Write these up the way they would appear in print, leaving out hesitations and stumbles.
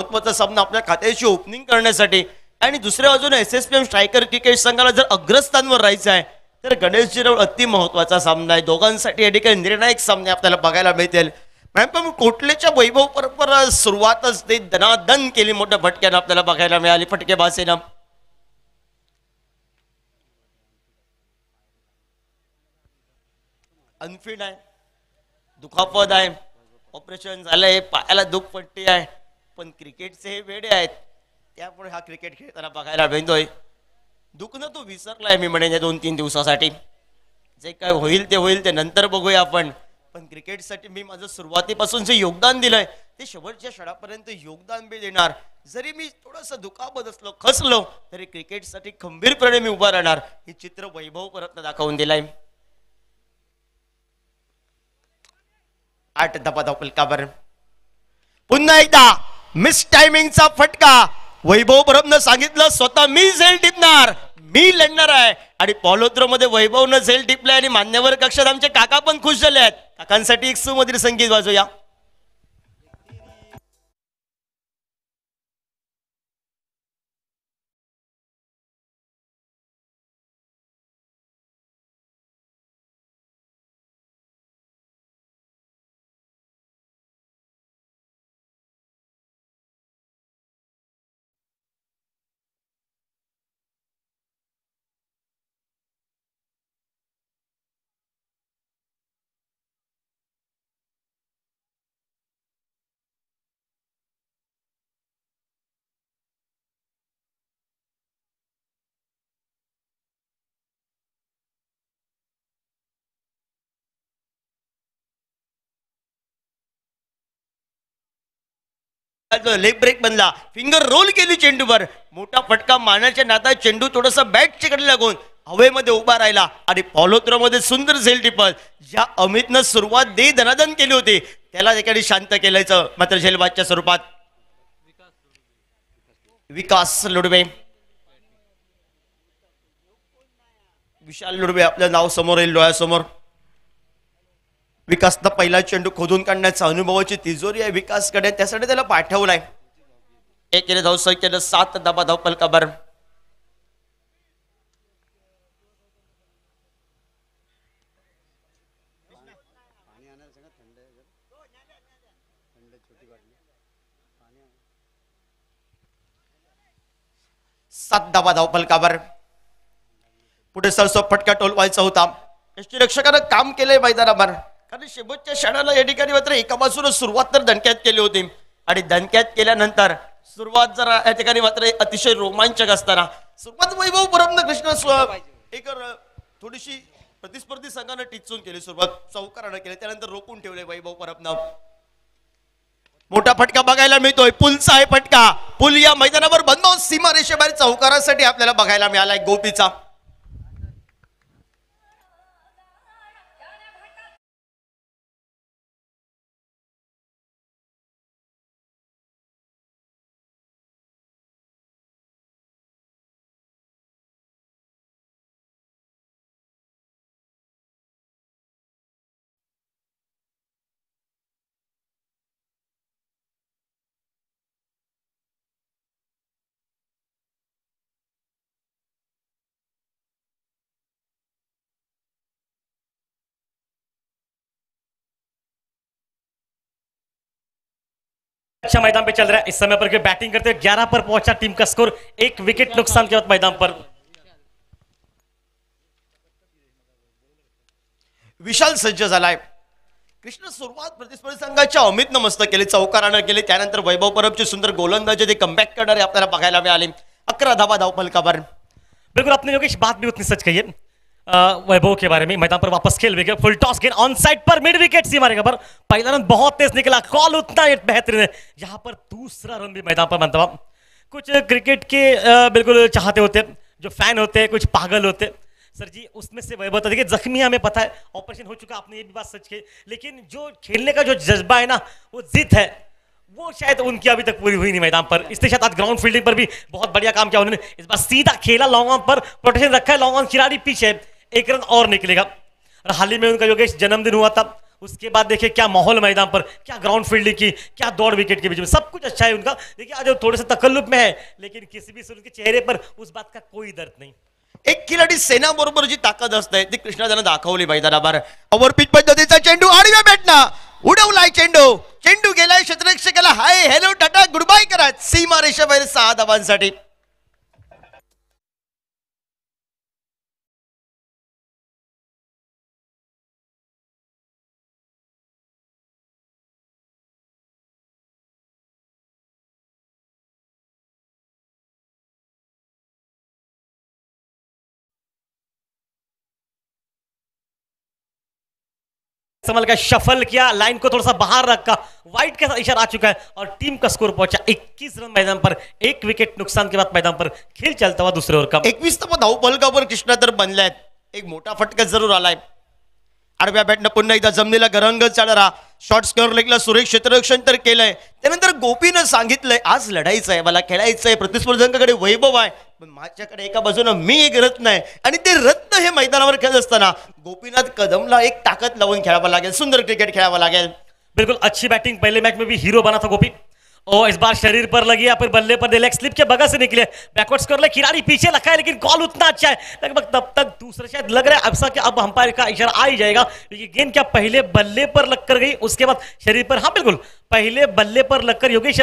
महत्वाचा सामना आपल्या खात्याची ओपनिंग करण्यासाठी आणि दुसऱ्या बाजूने SSPM स्ट्रायकर क्रिकेट संघाला जर अग्रस्थानवर राहायचं आहे तर गणेश जिरवळ अति महत्वाचा सामना आहे. दोघांसाठी या ठिकाणी निर्णायक सामने आपल्याला बघायला मिळतील. पण कोटलेच्या वैभव परंपरा सुरुवातच ते दनादन केली, मोठ्या फटक्यानं आपल्याला बघायला मिळाली फटकेबाजीनं. अनफिट आहे, दुखापत आहे, ऑपरेशन झालंय, पायाला दुखपट्टी आहे, पण क्रिकेटचे हे वेडे आहेत त्यामुळे हा क्रिकेट खेळताना बघायला मिळतोय. दुखणं तो विसरलाय मी म्हणेन या 2-3 दिवसासाठी. जे काय होईल ते नंतर बघूया आपण. पण क्रिकेटसाठी मी माझं सुरुवातीपासून जे योगदान दिलंय ते शेवटच्या क्षणापर्यंत योगदान बी देणार. जरी मी थोडंसं दुखापत असलो, खचलो, तरी क्रिकेटसाठी खंबीरपणे मी उभा राहणार. हे चित्र वैभव परत दाखवून दिलंय. 8 धावा फलकावर पुन्हा एकदा मिस टायमिंगचा फटका. वैभव परबनं सांगितलं स्वतः मी झेल टिपणार, मी लढणार आहे. आणि पॉलोत्रो मध्ये वैभवनं झेल टिपलाय आणि मान्यवर कक्षात आमचे काका पण खुश झाले आहेत. काकांसाठी एक सुमधुर संगीत वाजवूया. लेग ब्रेक बनला, फिंगर रोल केली चेंडूवर, मोठा फटका मारण्याच्या नादात चेंडू थोडासा बॅटच्या कडे लागून हवेमध्ये उभा राहिला आणि पॉलोत्रो मध्ये सुंदर झेल टिपल. ज्या अमितनं सुरुवात दे धनादन केली होती त्याला एखादी शांत केल्याचं मात्र झेलबादच्या स्वरूपात. विकास लुडवे, विशाल लुडवे आपलं नाव समोर येईल डोळ्यासमोर. विकासनं पहिला चेंडू खोदून काढण्याचा अनुभवाची तिजोरी आहे विकासकडे, त्यासाठी त्याला पाठवलाय. 1 धाव संख्येनं 7 धावा फलकावर. सात धावा फलकावर. पुढे सरसो फटका टोलवायचा होता. यष्टीरक्षकानं काम केलंय मैदानावर, कारण शेवटच्या क्षणाला या ठिकाणी मात्र एका बाजूने सुरुवात तर दणक्यात केली होती आणि दणक्यात केल्यानंतर सुरुवात जरा या ठिकाणी मात्र अतिशय रोमांचक असताना सुरुवात वैभव परबनं कृष्ण एक थोडीशी प्रतिस्पर्धी संघानं टिचून केली, सुरुवात चौकारानं केली, त्यानंतर रोखून ठेवले वैभव परबनं. मोठा फटका बघायला मिळतोय, पुलचा आहे फटका. पुल या मैदानावर बंद सीमा रेषेबाहेर चौकारासाठी आपल्याला बघायला मिळालाय गोपीचा. अच्छा मैदान पे चल रहा है इस समय पर बैटिंग करते हुए 11 पर पहुंचा टीम का स्कोर, 1 विकेट नुकसान के बाद मैदान पर. विशाल सज्ज झालाय. कृष्ण सुरुवात प्रतिस्पर्धी संघाच्या अमितनं मस्त केली, चौकारानं केली, त्यानंतर वैभव परबची सुंदर गोलंदाजी ते कमबॅक करणारे आपल्याला बघायला मिळाले. 11 धावा फलकावर. बिल्कुल आपने योगेश बात भी उतनी सच कही है वैभव के बारे में. मैदान पर वापस खेल विकेट, फुल टॉस गेंद ऑन साइड पर मिड विकेट सी मारेगा पर पहला रन बहुत तेज निकला, कॉल उतना बेहतरीन है. यहाँ पर दूसरा रन भी मैदान पर बनता. कुछ क्रिकेट के बिल्कुल चाहते होते, जो फैन होते हैं, कुछ पागल होते सर जी, उसमें से वैभव था. देखिए जख्मी हमें पता है, ऑपरेशन हो चुका, आपने ये भी बात सच कही, लेकिन जो खेलने का जो जज्बा है ना, वो जिद है, वो शायद उनकी अभी तक पूरी हुई नहीं मैदान पर. इसके साथ ग्राउंड फील्डिंग पर भी बहुत बढ़िया काम किया उन्होंने. इस बार सीधा खेला, लॉन्ग ऑन पर प्रोटेक्शन रखा है, लॉन्ग ऑन खिलाड़ी पीछे, 1 रन और निकलेगा. और हाल ही में उनका योगेश जन्मदिन हुआ था, उसके बाद देखिए क्या माहौल मैदान पर, क्या ग्राउंड फील्डिंग की, क्या दौड़ विकेट के बीच में, सब कुछ अच्छा है उनका। देखिए आज वो थोड़े से तकल्लुफ में है, लेकिन किसी भी उनके चेहरे पर उस बात का कोई दर्द नहीं। एक खिलाडी सेना बरोबर जी ताकद असते ती कृष्णा त्यानं दाखवली मैदानावर। ओव्हरपिच पद्धतीचा चेंडू आडव्या बॅटना उडवलाय चेंडू, चेंडू गेलाय क्षेत्ररक्षकाला hi hello tata goodbye करत सीमा रेषेबाहेर 6 धावांसाठी। संभल का शफल किया, लाइन को थोड़ा सा बाहर रखा, वाइट के साथ इशारा आ चुका है और टीम का स्कोर पहुंचा 21 रन मैदान पर। एक विकेट नुकसान के बाद मैदान पर खेल चलता हुआ दूसरे ओवर का 21 धावफलकावर कृष्णा तर बनलाय। एक मोठा फटका जरूर आलाय। आडव्या बॅटनं पुन्हा एकदा जमनीला गरंगच चालणारा शॉर्ट स्कोअर लेगला सुरेख क्षेत्ररक्षण तर केलंय। त्यानंतर गोपीनं सांगितलंय आज लढायचं आहे, मला खेळायचं आहे, प्रतिस्पर्ध्यांकडे वैभव आहे, पण माझ्याकडे एका बाजूने मी एक रत्न आहे आणि ते रत्न हे मैदानावर खेळत असताना गोपीनाथ कदमला एक ताकद लावून खेळावं लागेल, सुंदर क्रिकेट खेळावं लागेल। बिल्कुल अच्छी बैटिंग, पहले मैच में भी हीरो बना था गोपी, और इस बार शरीर पर लगी या फिर बल्ले पर लेग स्लिप के बगल से निकले, बैकवर्ड स्कोर ले खिलाड़ी पीछे रखा है, लेकिन कॉल उतना अच्छा है लगभग तब तक दूसरा शायद लग रहा है अब कि अब अंपायर का इशारा आ ही जाएगा, क्योंकि गेंद क्या पहले बल्ले पर लगकर गई, उसके बाद शरीर पर। हाँ बिल्कुल, पहले बल्ले पर लगकर योगेश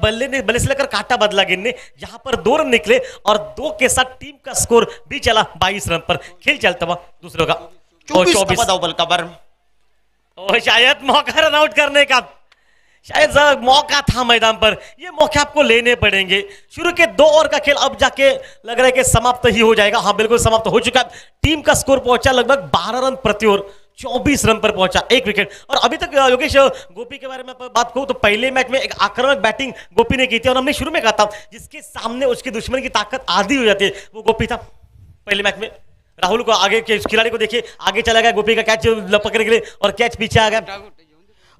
बल्ले से लेकर काटा बदला गेंद ने, जहां पर 2 रन निकले और 2 के साथ टीम का स्कोर भी चला 22 रन पर। खेल चलता हुआ दूसरे का 24 धावफलकावर। और शायद मौका रन आउट करने का, शायद मौका था मैदान पर, ये मौके आपको लेने पड़ेंगे। शुरू के 2 ओवर का खेल अब जाके लग रहा है कि समाप्त ही हो जाएगा। हाँ बिल्कुल समाप्त हो चुका है। टीम का स्कोर पहुंचा लगभग 12 रन प्रति ओवर, 24 रन पर पहुंचा, 1 विकेट। और अभी तक योगेश गोपी के बारे में बात करूं तो पहले मैच में एक आक्रामक बैटिंग गोपी ने की थी, और हमने शुरू में कहा था जिसके सामने उसके दुश्मन की ताकत आधी हो जाती है वो गोपी था। पहले मैच में राहुल को आगे के खिलाड़ी को देखिए, आगे चला गया, गोपी का कैच पकड़ने के लिए और कैच पीछे आ गया।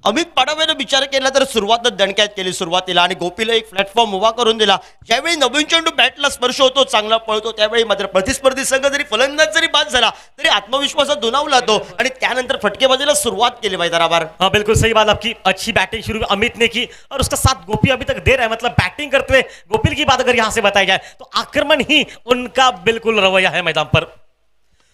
अमित पाडवेनं विचार केला तर सुरुवातच दणक्यात केली सुरुवातीला आणि गोपीला एक प्लॅटफॉर्म उभा करून दिला। ज्यावेळी नवीन चेंडू बॅटला स्पर्श होतो, चांगला पळतो, त्यावेळी मात्र प्रतिस्पर्धी संघ जरी फलंदाज जरी बाद झाला तरी आत्मविश्वासात दुणावला तो आणि त्यानंतर फटकेबाजीला सुरुवात केली मैदानावर। हाँ बिल्कुल सही बात आपकी, अच्छी बैटिंग शुरू अमित ने की और उसका साथ गोपी अभी तक दे रहा है। मतलब बैटिंग करते हुए गोपी की बात अगर यहां से बताई जाए तो आक्रमण ही उनका बिल्कुल रवैया है मैदान पर।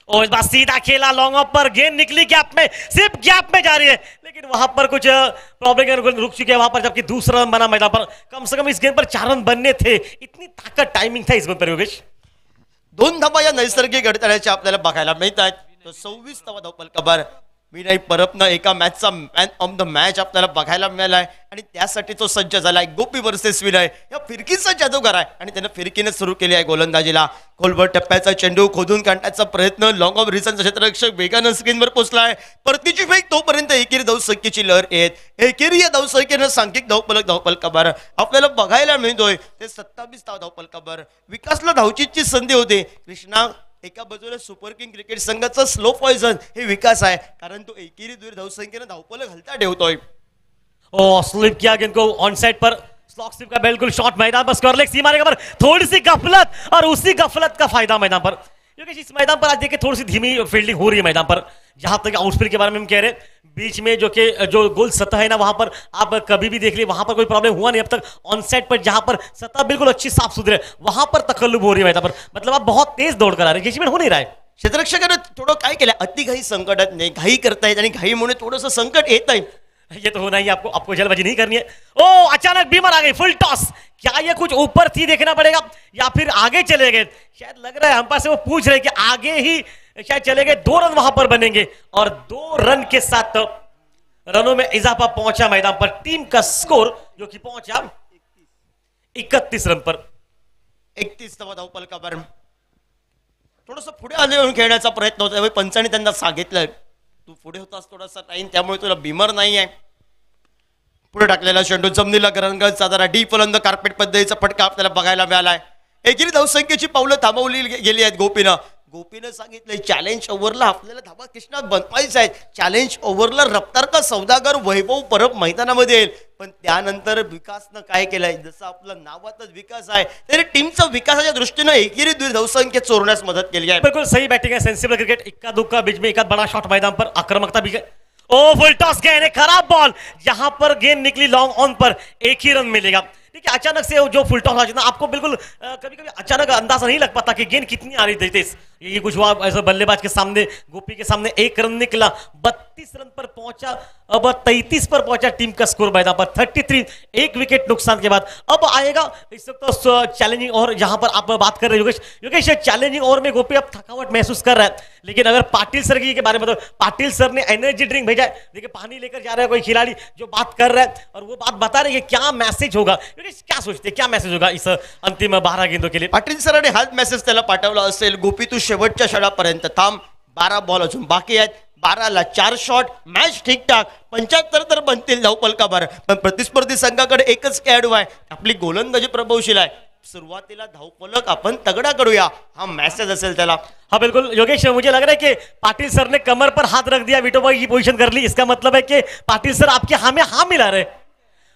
और इस बार सीधा खेला लॉन्ग ऑफ पर, गेंद निकली गैप में, सिर्फ गैप में जा रही है, लेकिन वहां पर कुछ प्रॉब्लम रुक चुके हैं वहां पर, जबकि दूसरा रन बना मैदान पर। कम से कम इस गेंद पर 4 रन बनने थे, इतनी ताकत टाइमिंग था इस गेंद पर योगेश। 2 धावा या नैसर्गिक अडथळ्याच्या आपल्याला बघायला मिळतात। तो 26 धावा धावफलकावर विनय परबनं एका मॅचचा मॅन ऑफ द मॅच आपल्याला बघायला मिळालाय आणि त्यासाठी तो सज्ज झालाय। गोपी वर्सेस विनय या फिरकीचा जादूगार आहे आणि त्यानं फिरकीने सुरू केली आहे गोलंदाजीला। खोलवर टप्प्याचा चेंडू खोदून काढण्याचा प्रयत्न, लॉंग ऑफ रिसनचा क्षेत्ररक्षक वेगानं स्क्रीनवर पोहोचलाय। परतीची फेक तोपर्यंत एकेरी धावसंख्येची लहर येत एकेरी या धावसंख्येनं सांघिक धावफलकावर आपल्याला बघायला मिळतोय ते 27 धावफलकावर। विकासला धावचीची संधी होते, कृष्णा एका बाजूला सुपर किंग क्रिकेट संघाचा स्लो पॉइझन हे विकास आहे, कारण तो एकेरी दूर धावसंख्येनं धावफलक घालता ठेवतोय। ओ स्लिप किया गेंद को ऑन साइड पर, स्लॉक स्लिप का बिल्कुल शॉट मैदान पर, स्कोर लेग सीमा रेखा पर, थोड़ी सी गफलत और उसी गफलत का फायदा मैदान पर, क्योंकि इस मैदान पर आज देखिए थोड़ी सी धीमी फील्डिंग हो रही है मैदान पर। जहां तक आउटस्पीड के बारे में हम कह रहे हैं, बीच में जो गोल सतह है ना, वहां पर आप कभी भी देख लिए वहां पर कोई प्रॉब्लम हुआ नहीं अब तक। ऑन साइड पर जहां पर सतह बिल्कुल अच्छी साफ सुथरी है वहां पर तकल्लुब हो रही है मैदान पर, मतलब आप बहुत तेज दौड़ कर आ रहे हैं, हो नहीं रहा है। क्षेत्ररक्षकानं थोडं काय केलं, अति घाई संकटात नाही, घाई करतायत आणि घाईमुळे थोडंसं संकट येत आहे। ये तो होना ही, आपको जल्दबाजी नहीं करनी है। ओ अचानक बीमर आ गई, फुल टॉस, क्या ये कुछ ऊपर थी देखना पड़ेगा या फिर आगे चले गए। शायद लग रहा है अंपायर से वो पूछ रहे कि आगे ही शायद चले गए, 2 रन वहां पर बनेंगे और 2 रन के साथ रनों में इजाफा पहुंचा मैदान पर। टीम का स्कोर जो कि पहुंचा 31 रन पर। 31 धावफलकावर थोडंसं पुढे आले खेळण्याचा प्रयत्न होता, पंचांनी त्यांना सांगितलं तू पुढे होतास थोडासा टाइम, त्यामुळे तुला बीमर नाही आहे। पुढे टाकलेला चेंडू जमिनीला गरंगच साधारा डीप फलंद कार्पेट पद्धतीचा फटका आपल्याला बघायला मिळालाय। एकेरी धावसंख्येची पावलं थांबवली गेली आहेत गोपीनं सांगितलंय चॅलेंज ओव्हरला आपल्याला धावा कृष्णा बनवायचा आहे। चॅलेंज ओव्हरला रफ्तार का सौदागर वैभव परब मैदानामध्ये येईल, पण त्यानंतर विकासनं काय केलंय, जसं आपलं नावातच विकास आहे तरी टीमचा विकासाच्या दृष्टीने एकेरी दूर धावसंख्या चोरण्यास मदत केली आहे। बिल्कुल सही बैटिंग है, सेंसिबल क्रिकेट, इक्का दुक्का बीच में एक बड़ा शॉट मैदान पर, आक्रामकता भी है। ओ फुल टॉस गेंद है, खराब बॉल, यहां पर गेंद निकली लॉन्ग ऑन पर, एक ही रन मिलेगा। देखिए अचानक से जो फुल टॉस आ जाता है आपको बिल्कुल कभी कभी अचानक अंदाजा नहीं लग पाता कि गेंद कितनी आ रही थी। ये कुछ हुआ ऐसा, बल्लेबाज के सामने, गोपी के सामने एक रन निकला, 32 रन पर पहुंचा, अब 33 पर पहुंचा टीम का स्कोर मैदान पर 33, एक विकेट नुकसान के बाद। अब आएगा इस वक्त तो चैलेंजिंग, और यहां पर आप बात कर रहे हैं योगेश चैलेंजिंग ओवर में गोपी अब थकावट महसूस कर रहा है, लेकिन अगर पाटिल सर की के बारे में तो पाटिल सर ने एनर्जी ड्रिंक भेजा है। देखिए पानी लेकर जा रहा है कोई खिलाड़ी जो बात कर रहा है, और वो बात बता रहे हैं कि क्या मैसेज होगा, क्या सोचते हैं क्या मैसेज होगा इस अंतिम 12 गेंदों के लिए? पाटील सरांनी हाच मेसेज त्याला पाठवला असेल, गोपी तू शेवटच्या षडापर्यंत थांब, 12 बॉल अजून बाकी आहेत, 12ला 4 शॉट, मॅच ठीकठाक, 75 तर बनतील धावपलकाभर, पण प्रतिस्पर्धी संघाकडे एकच खेळाडू आहे, आपली गोलंदाजी प्रभावशील आहे, सुरुवातीला धावफलक आपण तगडा करूया, हा मैसेज असेल त्याला। हाँ बिल्कुल योगेश, मुझे लग रहा है कि पाटिल सर ने कमर पर हाथ रख दिया, विटोबा की पोजीशन कर ली, इसका मतलब है कि पाटिल सर आपके हाँ में हाँ मिला रहे।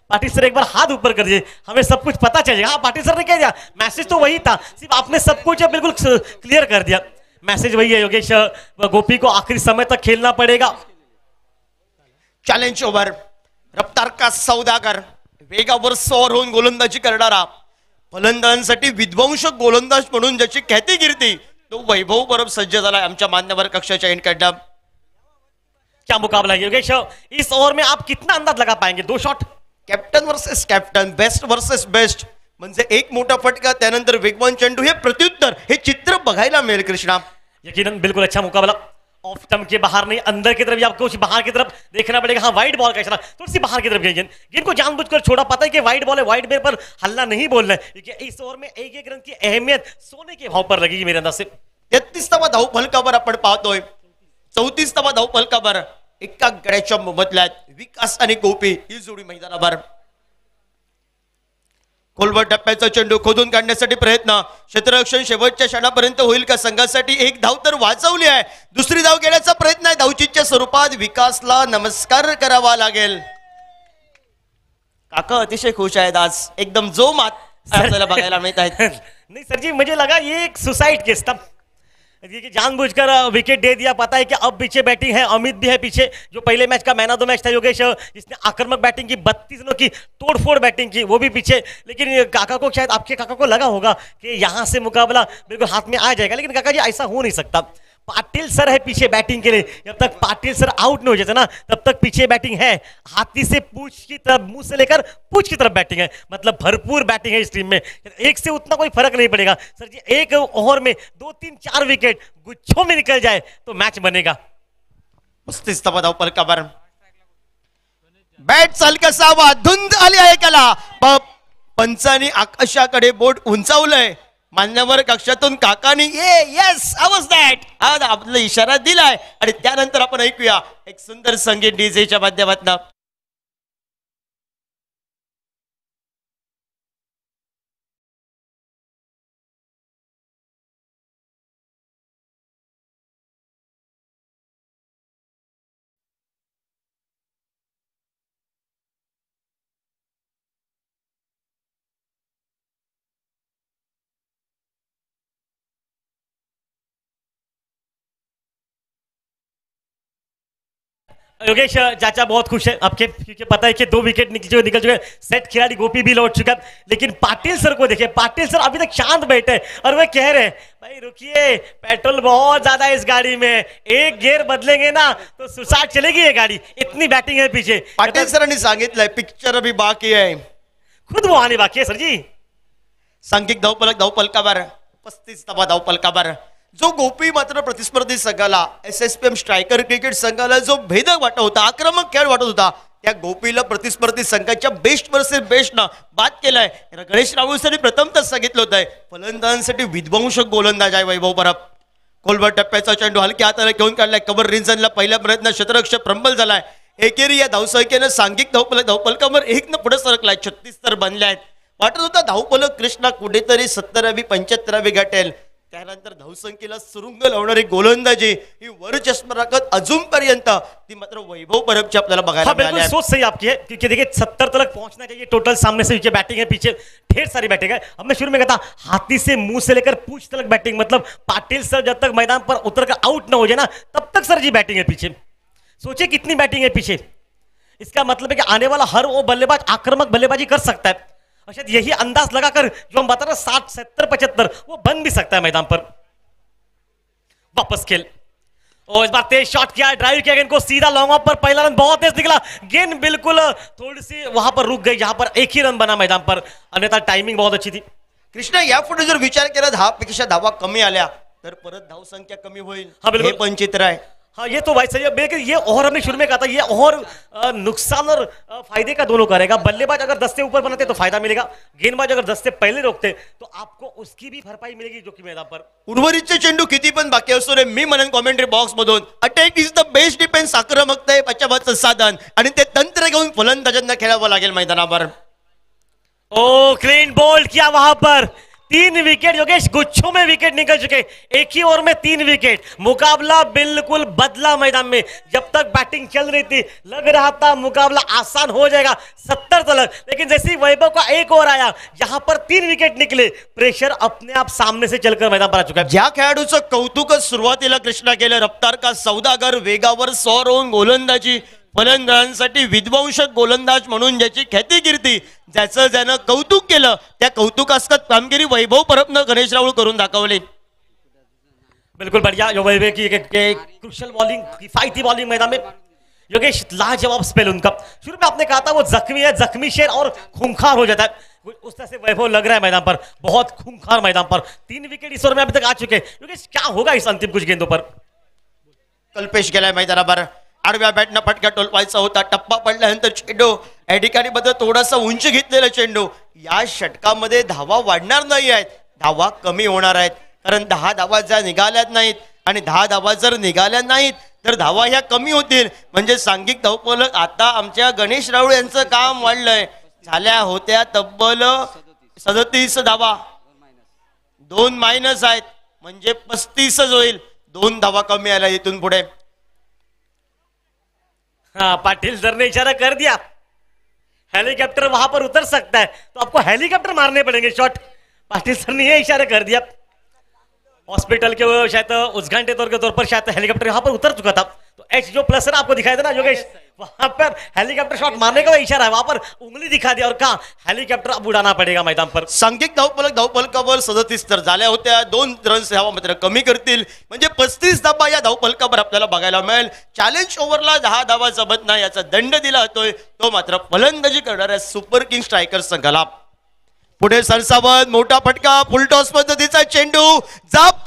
पाटिल सर एक बार हाथ ऊपर कर दिए, हमें सब कुछ पता चलेगा। हाँ पाटिल सर ने कह दिया, मैसेज तो वही था, सिर्फ आपने सब कुछ बिल्कुल क्लियर कर दिया। मैसेज वही है योगेश, गोपी को आखिरी समय तक खेलना पड़ेगा। चॅलेंज ओव्हर, रफ्तार का सौदागर, वेगावर सौर होऊन गोलंदाजी करणारा, फलंदाजांसाठी विध्वंसक गोलंदाज म्हणून ज्याची ख्याती कीर्ती, तो वैभव परब सज्ज झाला आमच्या मान्यवर कक्षाच्या एंडकडनं। क्या मुकाबला है योगेश, इस ओवर में आप कितना अंदाज लगा पाएंगे? 2 shot, captain versus captain, best versus best, म्हणजे एक मोठा फटका त्यानंतर वेगवान चेंडू, हे प्रत्युत्तर, हे चित्र बघायला मिळेल कृष्णा। यकीनन बिल्कुल अच्छा मुकाबला, ऑफ स्टंप के बाहर नहीं, अंदर की तरफ, या आपको बाहर की तरफ देखना पड़ेगा। हाँ वाइड बॉल का इशारा, थोड़ी सी बाहर की तरफ गई गेंद, गेंद को जानबूझकर छोड़ा, पता है कि वाइड बॉल है, वाइड बेर पर हल्ला नहीं बोलना है, क्योंकि इस ओवर में एक एक रन की अहमियत सोने के भाव पर लगेगी मेरे अंदाज से। 33वा धावफलकावर आपण पाहतोय, 34वा धावफलकावर, एका गड्याच्या मोबदल्यात विकास आणि गोपी ही जोडी मैदानावर। खोलवर टप्प्याचा चेंडू खोदून काढण्यासाठी प्रयत्न, क्षेत्ररक्षण शेवटच्या क्षणापर्यंत होईल का संघासाठी? एक धाव तर वाचवली आहे, दुसरी धाव घेण्याचा प्रयत्न आहे धावचीच्या स्वरूपात, विकासला नमस्कार करावा लागेल। काका अतिशय खुश आहेत आज, एकदम जोमात आपल्याला बघायला मिळत आहेत। नहीं सर जी, मुझे लगा ये एक सुसाइड केस था, जानबूझकर विकेट दे दिया। पता है कि अब पीछे बैटिंग है, अमित भी है पीछे, जो पहले मैच का मैन ऑफ द मैच था योगेश, जिसने आक्रामक बैटिंग की, 32 रनों की तोड़फोड़ बैटिंग की, वो भी पीछे। लेकिन काका को, शायद आपके काका को लगा होगा कि यहां से मुकाबला बिल्कुल हाथ में आ जाएगा, लेकिन काका जी ऐसा हो नहीं सकता। पाटिल सर है पीछे बैटिंग के लिए, जब तक पाटिल सर आउट नहीं हो जाते ना तब तक पीछे बैटिंग है। हाथी से पूंछ की तरफ, मुंह से लेकर पूंछ की तरफ बैटिंग है, मतलब भरपूर बैटिंग है इस टीम में, एक से उतना कोई फर्क नहीं पड़ेगा सर जी। एक ओवर में 2 3 4 विकेट गुच्छों में निकल जाए तो मैच बनेगा। 35वा धावफलकावर, बॅट चालकसावा, धुंद आली आहे त्याला, पंचानी आकाशाकडे बोट उंचावलंय, मान्यवर कक्षातून काकानी येस आवाज दॅट आपला इशारा दिलाय, आणि त्यानंतर आपण ऐकूया एक सुंदर संगीत डीजेच्या माध्यमातून। योगेश चाचा बहुत खुश है आपके, क्योंकि पता है कि 2 विकेट निकल चुके, सेट खिलाड़ी गोपी भी लौट चुका, लेकिन पाटिल सर को देखिए, पाटिल सर अभी तक शांत बैठे हैं और वे कह रहे हैं भाई रुकिए, पेट्रोल बहुत ज्यादा है इस गाड़ी में, एक गियर बदलेंगे ना तो सुसाट चलेगी ये गाड़ी, इतनी बैटिंग है पीछे। पाटील सरांनी सांगितलंय पिक्चर अभी बाकी आहे, खुद वो आने बाकी है सर जी। सांघिक धावफलकावर 35वा धावफलकावर, जो गोपी मात्र प्रतिस्पर्धी संघाला, SSPM स्ट्रायकर क्रिकेट संघाला जो भेदक वाटत होता, आक्रमक खेळ वाटत होता, त्या गोपीला प्रतिस्पर्धी संघाच्या बेस्ट वर्सेस बेस्ट ना बाद केलाय। गणेश राहुल सरांनी प्रथमतच सांगितलं होतं, फलंदाजांसाठी विध्वंसक गोलंदाज आहे वैभव परब। खोलवर टप्प्याचा चेंडू हलक्या हाताने घेऊन काढलाय, कव्हर रिंजनला पहिल्या प्रयत्न क्षेत्ररक्षक प्रबल झालाय, एकेरी या धावसंख्येने सांघिक धावफलकावर 1 न पुढे सरकलाय, 36 तर बनले आहेत। वाटत होता धावफलक कृष्णा कुठेतरी 70वी 75वी गाठेल, त्यानंतर धावसंख्येला सुरुंग लावणारी गोलंदाजी ही वर चष्मा राखत अजूनपर्यंत ती मात्र वैभव परबची आपल्याला बघायला हाँ, बिल्कुल मिळाली। सोच सही आपकी है, क्योंकि देखिए 70 तक पहुंचना चाहिए टोटल, सामने से बैटिंग है, पीछे ढेर सारी बैटिंग है। अब मैं शुरू में कहता हाथी से मुंह से लेकर पूंछ तक बैटिंग, मतलब पाटिल सर जब तक मैदान पर उतर कर आउट ना हो जाए ना तब तक सर जी बैटिंग है पीछे। सोचिए कितनी बैटिंग है पीछे। इसका मतलब है कि आने वाला हर वो बल्लेबाज आक्रामक बल्लेबाजी कर सकता है, और शायद यही अंदाज लगाकर जो हम बता रहे 60, 70, 75 वो बन भी सकता है मैदान पर। वापस खेल, और इस बार तेज शॉट किया, ड्राइव किया गेंद को सीधा लॉन्ग ऑफ पर, पहला रन बहुत तेज निकला, गेंद बिल्कुल थोड़ी सी वहां पर रुक गई जहां पर एक ही रन बना मैदान पर, अन्यथा टाइमिंग बहुत अच्छी थी। कृष्णा यापुढे जर विचार केला 10 पेक्षा धावा कमी आल्या तर परत धावसंख्या कमी होईल, हाँ, बिलकुल. हे पण चित्र आहे. हाँ ये तो भाई सही है, लेकिन ये और हमने शुरू में कहा था ये और नुकसान और फायदे का दोनों करेगा। बल्लेबाज अगर 10 से ऊपर बनाते तो फायदा मिलेगा, गेंदबाज अगर 10 से पहले रोकते तो आपको उसकी भी भरपाई मिलेगी जो कि मैदान पर। उर्वरितचे चेंडू किती पण बाकी असू रे, मी म्हणेन कॉमेंट्री बॉक्स मधून attack is the best defence, आक्रमकता हे बचावाचं साधन आणि ते तंत्र घेऊन फलंदाजांना खेळावं लागेल मैदानावर. ओ क्लीन बोल्ड किया वहां पर, 3 विकेट योगेश, गुच्छों में विकेट निकल चुके, एक ही ओवर में 3 विकेट, मुकाबला बिल्कुल बदला मैदान में। जब तक बैटिंग चल रही थी लग रहा था मुकाबला आसान हो जाएगा 70 तक, लेकिन जैसे ही वैभव का एक ओवर आया जहां पर 3 विकेट निकले, प्रेशर अपने आप सामने से चलकर मैदान पर आ चुका है। ज्या खेळाडूचं कौतुकच सुरुवातीला कृष्णा केलं, रफ्तार का सौदागर, वेगावर सौर होऊन गोलंदाजी, फलंदाजांसाठी विध्वंसक गोलंदाज म्हणून ज्याची ख्यातिकीर्ती, ज्याचं ज्यानं कौतुक केलं, त्या कौतुकास्पद कामगिरी वैभव परबनं गणेश राहुल करून दाखवली. बिल्कुल बढ़िया, जो वैभव की क्रुशियल बॉलिंग, किफायती बॉलिंग मैदान में, योगेश लाजवाब स्पेल उनका। शुरू में आपने कहा था वो जख्मी है, जख्मी शेर और खूंखार हो जाता है, उस तरह से वैभव लग रहा है मैदान पर, बहुत खूंखार मैदान पर। 3 विकेट इस ओवर में अभी तक आ चुके हैं, योगेश क्या होगा इस अंतिम कुछ गेंदों पर? कल्पेश गेलाय मैदानावर, आडव्या बॅटनं फटका टोलवायचा होता, टप्पा पडल्यानंतर चेंडू या ठिकाणी बद्दल थोडासा उंच घेतलेला चेंडू, या षटकामध्ये धावा वाढणार नाही आहेत, धावा कमी होणार आहेत, कारण 10 धावा ज्या निघाल्यात नाहीत आणि 10 धावा जर निघाल्या नाहीत तर धावा ह्या कमी होतील, म्हणजे सांघिक धावफलक आता आमच्या गणेश राहुल यांचं काम वाढलंय. झाल्या होत्या तब्बल 37 धावा, 2 मायनस आहेत म्हणजे 35च होईल, 2 धावा कमी आल्या इथून पुढे. हाँ पाटिल सर ने इशारा कर दिया, हेलीकॉप्टर वहां पर उतर सकता है तो आपको हेलीकॉप्टर मारने पड़ेंगे शॉट, पाटिल सर ने ये इशारा कर दिया। हॉस्पिटल के वो शायद उस घंटे तौर के तौर पर शायद हेलीकॉप्टर यहाँ पर उतर चुका था, तो एच जो प्लस है ना आपको दिखाई देना योगेश, वहां पर हेलीकॉप्टर शॉट मारने का इशारा है, वहां पर उंगली दिखा दिया और कहा हेलीकॉप्टर अब उड़ाना पड़ेगा मैदान पर। सांघिक धावफलकावर 37 तर झाल्या होत्या, 2 रन्स ह्या मात्र कमी करतील, म्हणजे 35 धावा या धावफलकावर आपल्याला बघायला मिळेल. चॅलेंज ओव्हरला 10 धावा जमत नाही याचा दंड दिला जातोय, तो मात्र फलंदाजी करणाऱ्या सुपर किंग स्ट्रायकर संघाला. पुढे सरसावत, मोठा फटका, फुलटॉस पद्धतीचा चेंडू,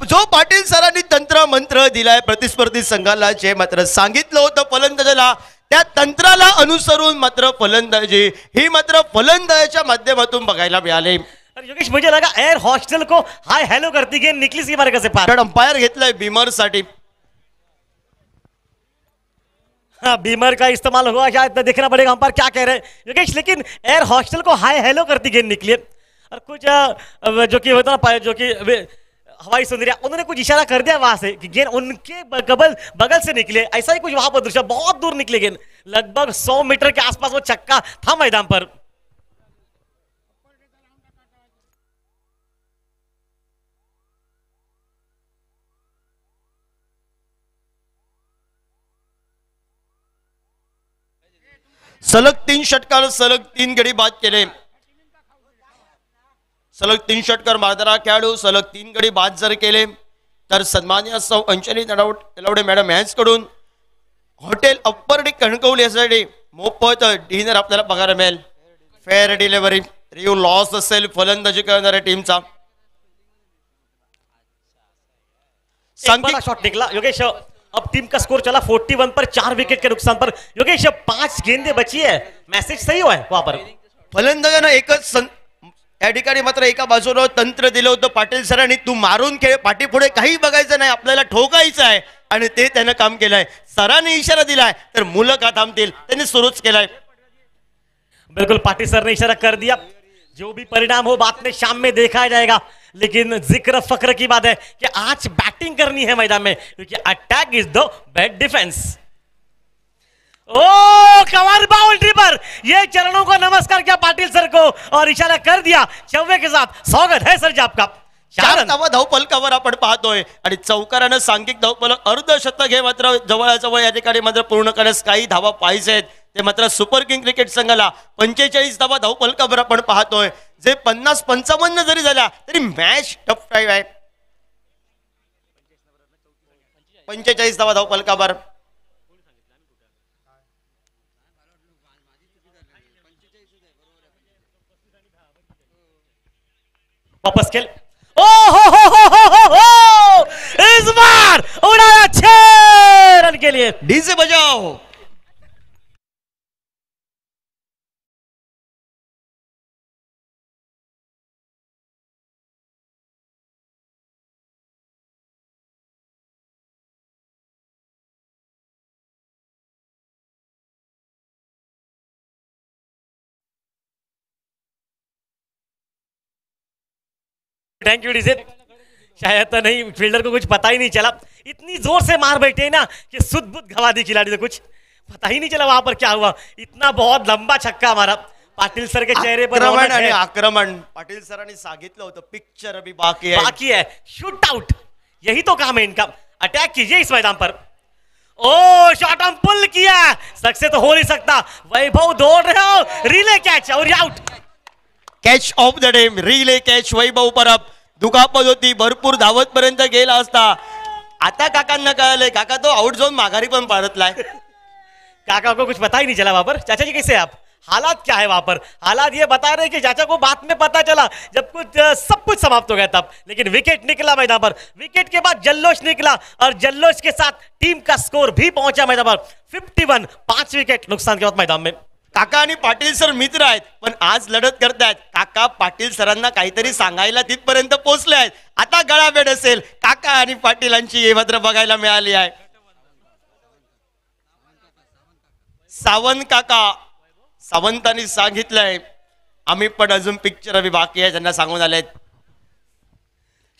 जो पाटील सरांनी तंत्र मंत्र दिलाय प्रतिस्पर्धी संघाला, जे मात्र सांगितलं होतं फलंदाजाला, त्या तंत्राला अनुसरून मात्र फलंदाजी ही मात्र फलंदाजाच्या माध्यमातून बघायला मिळाली. योगेश मुझे लगा एयर हॉस्टल को हाय हेलो करती गेंद निकली सी मारे कसे पार, अंपायर घेतलाय बीमर साठी. हाँ बीमर का इस्तेमाल हुआ शायद, देखना पड़ेगा अंपायर क्या कह रहे हैं योगेश, लेकिन एयर हॉस्टल को हाय हेलो करती गेंद निकली है, और कुछ जो कि होता ना जो कि हवाई सुंदरिया, उन्होंने कुछ इशारा कर दिया वहां से कि गेंद उनके बगल से निकले, ऐसा ही कुछ वहां पर दृश्य, बहुत दूर निकले गेंद, लगभग 100 मीटर के आसपास वो छक्का था मैदान पर। सलग 3 षटकार, सलग 3 गडी बाद केले, सलग 3 षटकार मारणारा खेळाडू सलग 3 गडी बाद जर केले तर सन्माननीय सौ अंजली नलावडे मॅडम यांच्याकडून हॉटेल अप्पर डेक कणकवली यासाठी मोफत डिनर आपल्याला बघायला मिळेल. फेअर डिलिव्हरी, रिव्ह्यू लॉस असेल फलंदाजी करणाऱ्या टीमचा. बड़ा शॉट निकला योगेश, अब टीम का स्कोर चला 41 पर, 4 विकेट के नुकसान पर। योगेश 5 गेंदे बची है, मैसेज सही हुआ है वहां पर, फलंदाजानं एकच या ठिकाणी मात्र एका बाजूला तंत्र दिलं होतं पाटील सरांनी, तू मारून खेळ, पाठी पुढे काही बघायचं नाही, आपल्याला ठोकायचं आहे, आणि ते त्यानं काम केलंय. सरांनी इशारा दिलाय तर मुलं का थांबतील, त्यांनी सुरूच केलाय. बिल्कुल पाटिल सर ने इशारा कर दिया, जो भी परिणाम हो बाद में शाम में देखा जाएगा, लेकिन जिक्र फक्र की बात है कि आज बैटिंग करनी है मैदान में, क्योंकि attack is the best defence. ओ कमाल बाउंड्री पर, ये चरणों को नमस्कार किया पाटिल सर को और इशारा कर दिया चौवे के साथ, स्वागत है सर जी आपका। 4 धावा धावफलकावर आपण पाहतोय आणि चौकारानं सांघिक धावफलक अर्धशतक हे मात्र जवळजवळ या ठिकाणी मात्र पूर्ण करण्यास काही धावा पाहिजे आहेत. ते मात्र सुपर किंग क्रिकेट संघाला 45 धावा धावफलकावर आपण पाहतोय. जे 50-55 जरी झाल्या तरी मॅच टफ टाईम आहे. 45 धावा धावफलकावर. वापस खेल. ओ हो इस बार उड़ाया 6 रन के लिए. डीजे बजाओ. Thank you DJ. शायद तो नहीं, फील्डर को कुछ पता ही नहीं चला. इतनी जोर से मार बैठे ना कि सुध बुध गवा दी खिलाड़ी को. कुछ पता ही नहीं चला वहां पर क्या हुआ. इतना बहुत लंबा छक्का मारा. पाटिल सर के चेहरे पर आक्रमण आणि आक्रमण. पाटील सरांनी सांगितलं होतं पिक्चर अभी बाकी है. Shoot out. यही तो काम है इनका. अटैक कीजिए इस मैदान पर. ओ शॉट ऑन पुल किया. सक्सेस तो हो नहीं सकता. वैभव दौड़ रहे हो. रिले कैच और out. Catch of the day. Relay catch. Vaibhav Parab. दुखापत होती, भरपूर धावत पर्यंत गेला असता. आता काकांना कळालंय. काका तो आउट झोन माघारी पण परतलाय. काका को कुछ पता ही नहीं चला वहां पर. चाचा जी कैसे आप? हालात क्या है वहां पर? हालात ये बता रहे कि चाचा को बाद में पता चला जब कुछ सब कुछ समाप्त हो गया तब. लेकिन विकेट निकला मैदान पर. विकेट के बाद जल्लोष निकला और जल्लोष के साथ टीम का स्कोर भी पहुंचा मैदान पर 51. 5 विकेट नुकसान के बाद मैदान में. काका आणि पाटील सर मित्र आहेत पण आज लढत करतायत. काका पाटील सरांना काहीतरी सांगायला तिथपर्यंत पोहोचले आहेत. आता गळाभेट असेल काका आणि पाटीलांची हे मात्र बघायला मिळाली आहे. सावंत काका. सावंतांनी सांगितलंय आम्ही पण अजून पिक्चर अभी बाकी है. त्यांना सांगून आलेत.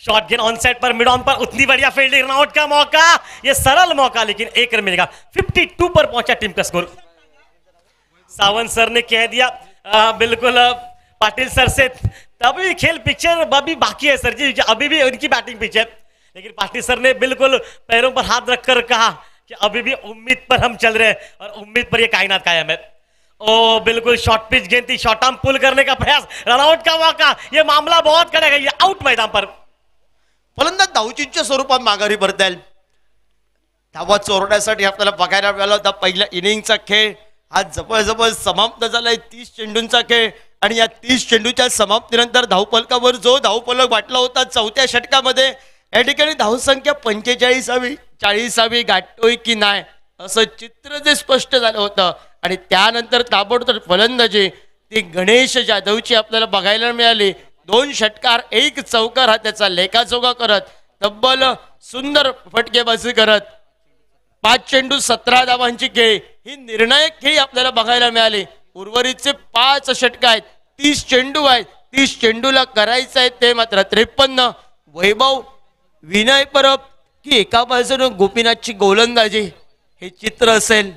शॉट गेन ऑन साइड पर मिड ऑन पर. उतनी बढ़िया फील्डिंग. रन आउट का मौका. ये सरल मौका लेकिन 1 रन मिलेगा. 52 पर पहुंचा टीम का स्कोर. सावंत सर ने कह दिया बिल्कुल पाटिल सर से तभी खेल पिक्चर अभी बाकी है सर जी. अभी भी उनकी बैटिंग पिच है. लेकिन पाटिल सर ने बिल्कुल पैरों पर हाथ रखकर कहा कि अभी भी उम्मीद पर हम चल रहे हैं और उम्मीद पर ये कायनात कायम है. ओ बिल्कुल शॉर्ट पिच गेंद थी. शॉर्ट आर्म पुल करने का प्रयास. रनआउट का मौका. ये मामला बहुत कड़क है. ये आउट मैदान पर. फलंदाज धावचीच्या स्वरूपात माघारी परतेल. धावा चोरण्यासाठी आपल्याला बघायला मिळाला होता पहिल्या इनिंगचा खेळ. आज जवळजवळ समाप्त झालाय. 30 चेंडूंचा खेळ आणि या 30 चेंडूच्या समाप्तीनंतर धावफलकावर जो धावफलक वाटला होता 4थ्या षटकामध्ये या ठिकाणी धावसंख्या 45वी 40वी गाठतोय की नाही असं चित्र जे स्पष्ट झालं होतं. आणि त्यानंतर ताबडतोब फलंदाजी ती गणेश जाधवची आपल्याला बघायला मिळाली. 2 षटकार 1 चौकार हा त्याचा लेखाजोखा करत तब्बल सुंदर फटकेबाजी करत 5 चेंडू 17 धावांची खेळी. ही निर्णायक खेळी आपल्याला बघायला मिळाली. उर्वरितचे 5 षटक आहेत. 30 चेंडू आहेत. 30 चेंडूला करायचं आहे ते मात्र 53. वैभव विनय परब की एका बाजूनं गोपीनाथची गोलंदाजी हे चित्र असेल.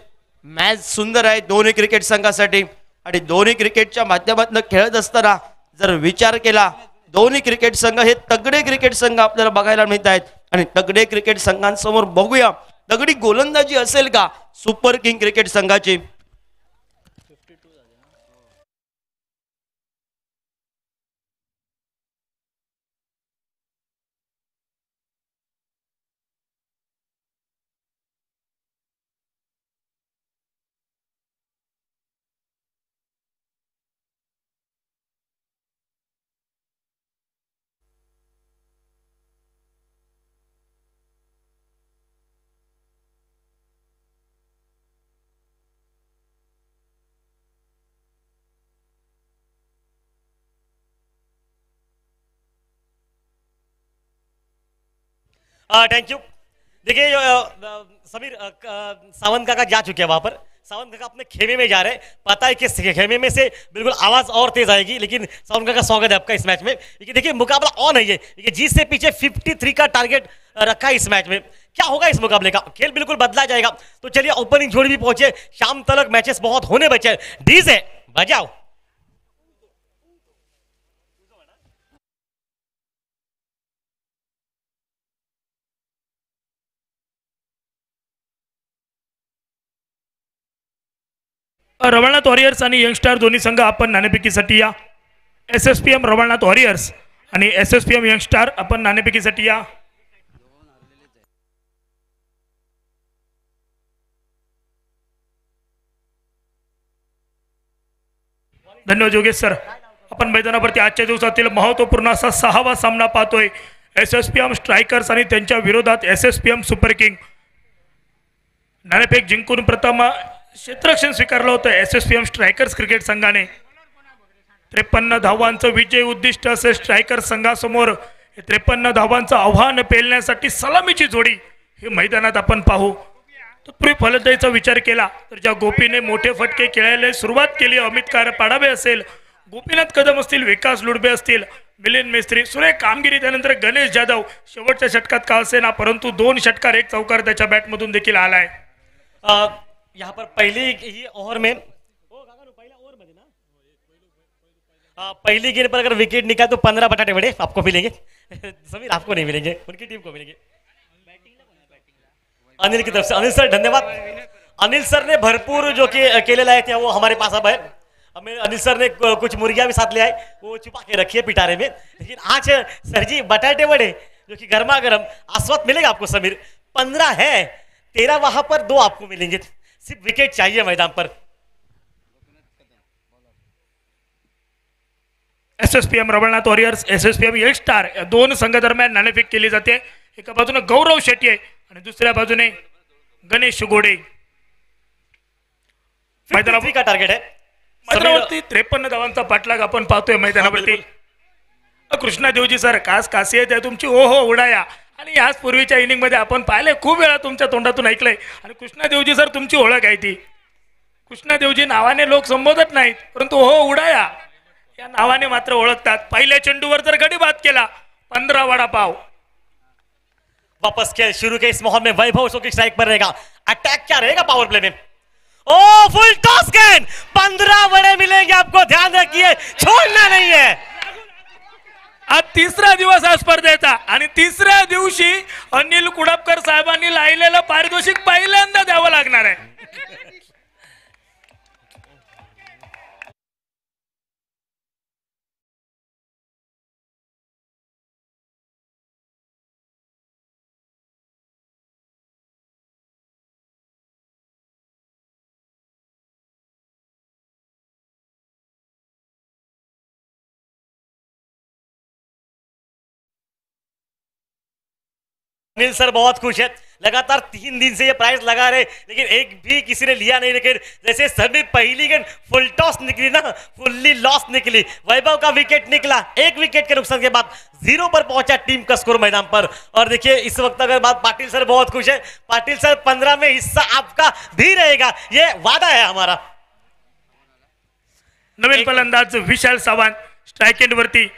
मॅच सुंदर आहे दोन्ही क्रिकेट संघासाठी आणि दोन्ही क्रिकेटच्या माध्यमातून खेळत असताना जर विचार केला दोन्ही क्रिकेट संघ हे तगडे क्रिकेट संघ आपल्याला बघायला मिळत आहेत. आणि तगडे क्रिकेट संघांसमोर बघूया दगडी गोलंदाजी असेल का सुपर किंग क्रिकेट संघाची. Thank you. देखिए समीर सावंत काका जा चुके हैं वहां पर. सावंत काका अपने खेमे में जा रहे हैं. पता है कि खेमे में से बिल्कुल आवाज और तेज आएगी. लेकिन सावंत काका स्वागत है आपका इस मैच में. लेकिन देखिए मुकाबला ऑन है. ये जीत से पीछे 53 का टारगेट रखा है इस मैच में. क्या होगा इस मुकाबले का? खेल बिल्कुल बदला जाएगा. तो चलिए ओपनिंग जोड़ी भी पहुंचे. शाम तक मैचेस बहुत होने बचे. डीजे बजाओ. रवळनाथ वॉरियर्स आणि यंगस्टार दोन्ही संघ आपण नाणेफेकीसाठी या. SSPM रवळनाथ वॉरियर्स आणि SSPM यंगस्टार आपण नाणेफेकीसाठी या. धन्यवाद योगेश सर. आपण मैदानावरती आजच्या दिवसातील महत्त्वपूर्ण असा 6वा सामना पाहतोय. SSPM स्ट्रायकर्स आणि त्यांच्या विरोधात SSPM सुपर किंग. नाणेफेक जिंकून प्रथम क्षेत्ररक्षण स्वीकारलं होतं SSPM स्ट्रायकर्स क्रिकेट संघाने. 53 धावांचं विजय उद्दिष्ट असे स्ट्रायकर्स संघासमोर 53 धावांचं आव्हान पेलण्यासाठी सलामीची जोडी हे मैदानात आपण पाहू. तत्पूर्वी फलंदाजीचा विचार केला तर ज्या गोपीने मोठे फटके खेळायला सुरुवात केली, अमित पाडावे असेल, गोपीनाथ कदम असतील, विकास लुडबे असतील, मिलिंद मेस्त्री, सुरेख कामगिरी. त्यानंतर गणेश जाधव शेवटच्या षटकात का असेना परंतु 2 षटकार 1 चौकार त्याच्या बॅटमधून देखील आलाय. यहाँ पर पहली ही ओवर में पहली गेंद पर अगर विकेट निकाले तो 15 बटाटे बड़े आपको मिलेंगे. समीर आपको नहीं मिलेंगे, उनकी टीम को मिलेंगे. अनिल की तरफ से अनिल सर धन्यवाद. अनिल सर ने भरपूर जो कि अकेले लाए थे वो हमारे पास अब है. हमें अनिल सर ने कुछ मुर्गियां भी साथ ले आए, वो छुपा के रखी है पिटारे में. लेकिन आज सर जी बटाटे बड़े जो कि गर्मा गर्म आस्वाद मिलेगा आपको समीर. 15 है, 13 वहां पर 2 आपको मिलेंगे. सिर्फ विकेट चाहिए मैदान पर. SSPM Ravalnath warriors SSPM youngster या 2 संघ दरम्यान नाणेफेक केली जाते. एका बाजूने गौरव शेट्टी आहे आणि दुसऱ्या बाजूने गणेश गोडे. मैदानावरती का टार्गेट आहे. मैदानावरती 53 धावांचा पाठलाग आपण पाहतोय मैदानावरती. कृष्णा देवजी सर, खास खासियत आहे तुमची ओहो उडाया. आणि याच पूर्वीच्या इनिंग मध्ये आपण पाहिले, खूप वेळा तुमच्या तोंडातून ऐकलंय. आणि कृष्णा देवजी सर तुमची ओळख आहे ती. कृष्णा देवजी नावाने लोक संबोधत नाहीत परंतु ओहो उडाया या नावाने मात्र ओळखतात. पहिल्या चेंडूवर जर गडी बाद केला 15 वडापाव. वापस खेल शुरू के इस माहौल में वैभव शो की स्ट्राइक पर रहेगा. अटैक क्या रहेगा पावर प्ले में. ओ फुल टॉस गेंद, 15 बड़े मिलेंगे आपको, ध्यान रखिए, छोड़ना नहीं है. आज 3रा दिवस आहे स्पर्धेचा आणि 3ऱ्या दिवशी अनिल कुडापकर साहेबांनी लायलेलं पारितोषिक पहिल्यांदा द्यावं लागणार आहे. अनिल सर बहुत खुश है. लगातार 3 दिन से ये प्राइस लगा रहे लेकिन एक भी किसी ने लिया नहीं. लेकिन जैसे सर ने पहली गेंद फुल टॉस निकली ना, फुल्ली लॉस निकली. वैभव का विकेट निकला, 1 विकेट के नुकसान के बाद 0 पर पहुंचा टीम का स्कोर मैदान पर. और देखिए इस वक्त अगर बात, पाटिल सर बहुत खुश है. पाटिल सर 15 में हिस्सा आपका भी रहेगा, ये वादा है हमारा. नवीन फलंदाज विशाल सावंत स्ट्राइक एंड वरती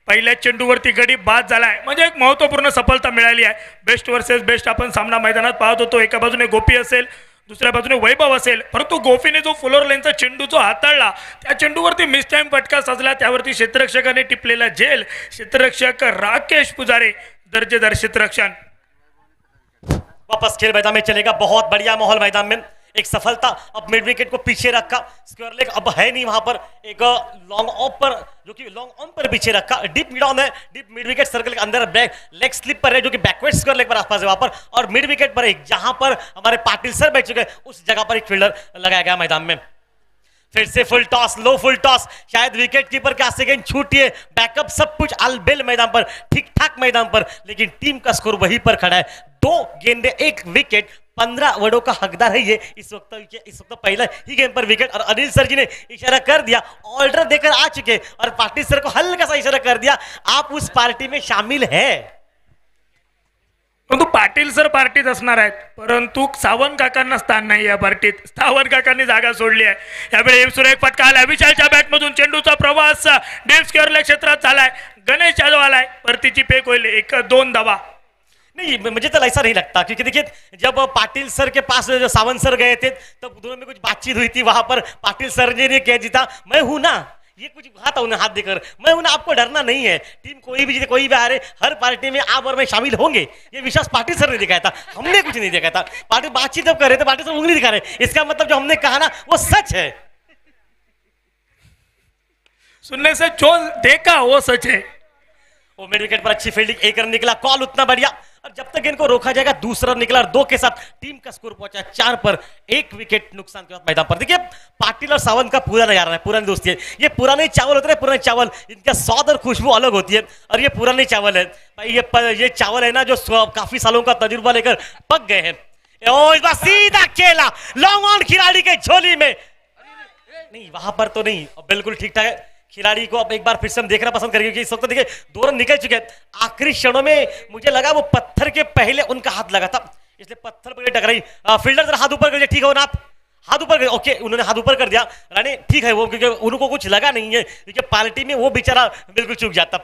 पहिल्या चेंडूवरती गडी बाद झालाय. म्हणजे एक महत्त्वपूर्ण सफलता मिळाली आहे. बेस्ट वर्सेस बेस्ट आपण सामना मैदानात पाहत होतो. एका बाजूने गोपी असेल, दुसऱ्या बाजूने वैभव असेल, परंतु गोपीने जो फुलोर लेनचा चेंडू जो हाताळला त्या चेंडूवरती मिस टाइम फटका सजला. त्यावरती क्षेत्ररक्षकाने टिपलेला झेल. क्षेत्ररक्षक राकेश पुजारे, दर्जेदार क्षेत्ररक्षण. वापस खेल मैदान में चलेगा. बहुत बढ़िया माहौल मैदान में. एक सफलता, अब मिड विकेट को पीछे रखा. स्क्वायर लेग अब है नहीं वहां पर. एक लॉन्ग ऑफ पर जो कि लॉन्ग ऑन पर पीछे रखा. डीप मिड ऑन है, डीप मिड विकेट सर्कल के अंदर बैक लेग स्लिप पर है जो कि बैकवर्ड स्क्वायर लेग पर आसपास है वहां पर. और मिड विकेट पर एक जहां पर हमारे पाटिल सर बैठ चुके हैं उस जगह पर एक फील्डर लगाया गया मैदान में. फिर से फुल टॉस, लो फुल टॉस. शायद विकेट कीपर के हाथ से गेंद छूटी है. बैकअप सब कुछ अलबेल मैदान पर, ठीक ठाक मैदान पर, लेकिन टीम का स्कोर वहीं पर खड़ा है. 2 गेंदे 1 विकेट, 15 वड़ों का हकदार है ये इस वक्त पहला ही गेंद पर विकेट. और अनिल सर जी ने इशारा कर दिया, ऑर्डर देकर आ चुके और पाटिल सर को हल्का सा इशारा कर दिया, आप उस पार्टी में शामिल है. परंतु पाटील सर पार्टीत असणार आहेत, परंतु सावंत काकांना स्थान नाही या पार्टीत. सावंत काकांनी जागा सोडली आहे. यावेळी सुरेख फटका आला विशालच्या बॅटमधून. चेंडूचा प्रवास डीप स्क्वेअर क्षेत्रात झालाय. गणेश यादव आलाय, परतीची फेक होईल. 1-2 धावा. नहीं, मुझे तो ऐसा नहीं लगता, क्योंकि देखिए जब पाटिल सर के पास जो सावंत सर गए थे तब दोनों में कुछ बातचीत हुई थी. वहां पर पाटिल सर जी ने कह दिया मैं हूं ना, ये कुछ कहा था उन्हें हाथ देकर, मैं हूं ना, आपको डरना नहीं है. टीम कोई भी जीते कोई भी हारे, हर पार्टी में आप और मैं शामिल होंगे. ये विश्वास पाटिल सर ने दिखाया था, हमने कुछ नहीं दिखाया था. पाटिल बातचीत जब कर रहे थे पाटिल सर उंगली दिखा रहे, इसका मतलब जो हमने कहा ना वो सच है. सुनने से जो देखा वो सच है। वो मिड विकेट पर अच्छी फील्डिंग, एक रन निकला, कॉल उतना बढ़िया। और जब तक इनको रोका जाएगा, दूसरा निकला और 2 के साथ टीम का स्कोर पहुंचा 4 पर, 1 विकेट नुकसान के बाद मैदान पर। देखिए पाटिल और सावंत का पूरा नजारा है, पुरानी दोस्ती है। ये पुराने चावल होते हैं, पुराने चावल, इनका स्वाद और खुशबू अलग होती है। और ये पुराने चावल है भाई, ये चावल है ना जो काफी सालों का तजुर्बा लेकर पक गए हैं। ओ इस बार सीधा खेला लॉन्ग ऑन खिलाड़ी के झोली में, नहीं वहां पर तो नहीं, बिल्कुल ठीक ठाक है। खिलाड़ी को अब एक बार फिर से हम देखना पसंद करेंगे कि इस वक्त देखिए 2 रन निकल चुके हैं। आखिरी क्षणों में मुझे लगा वो पत्थर के पहले उनका हाथ लगा था, इसलिए पत्थर पर टकराई। फील्डर जरा हाथ ऊपर कर दिया, ठीक हो ना आप, हाथ ऊपर कर, ओके उन्होंने हाथ ऊपर कर दिया रानी, ठीक है वो, क्योंकि उनको कुछ लगा नहीं है, क्योंकि पार्टी में वो बेचारा बिल्कुल चूक जाता।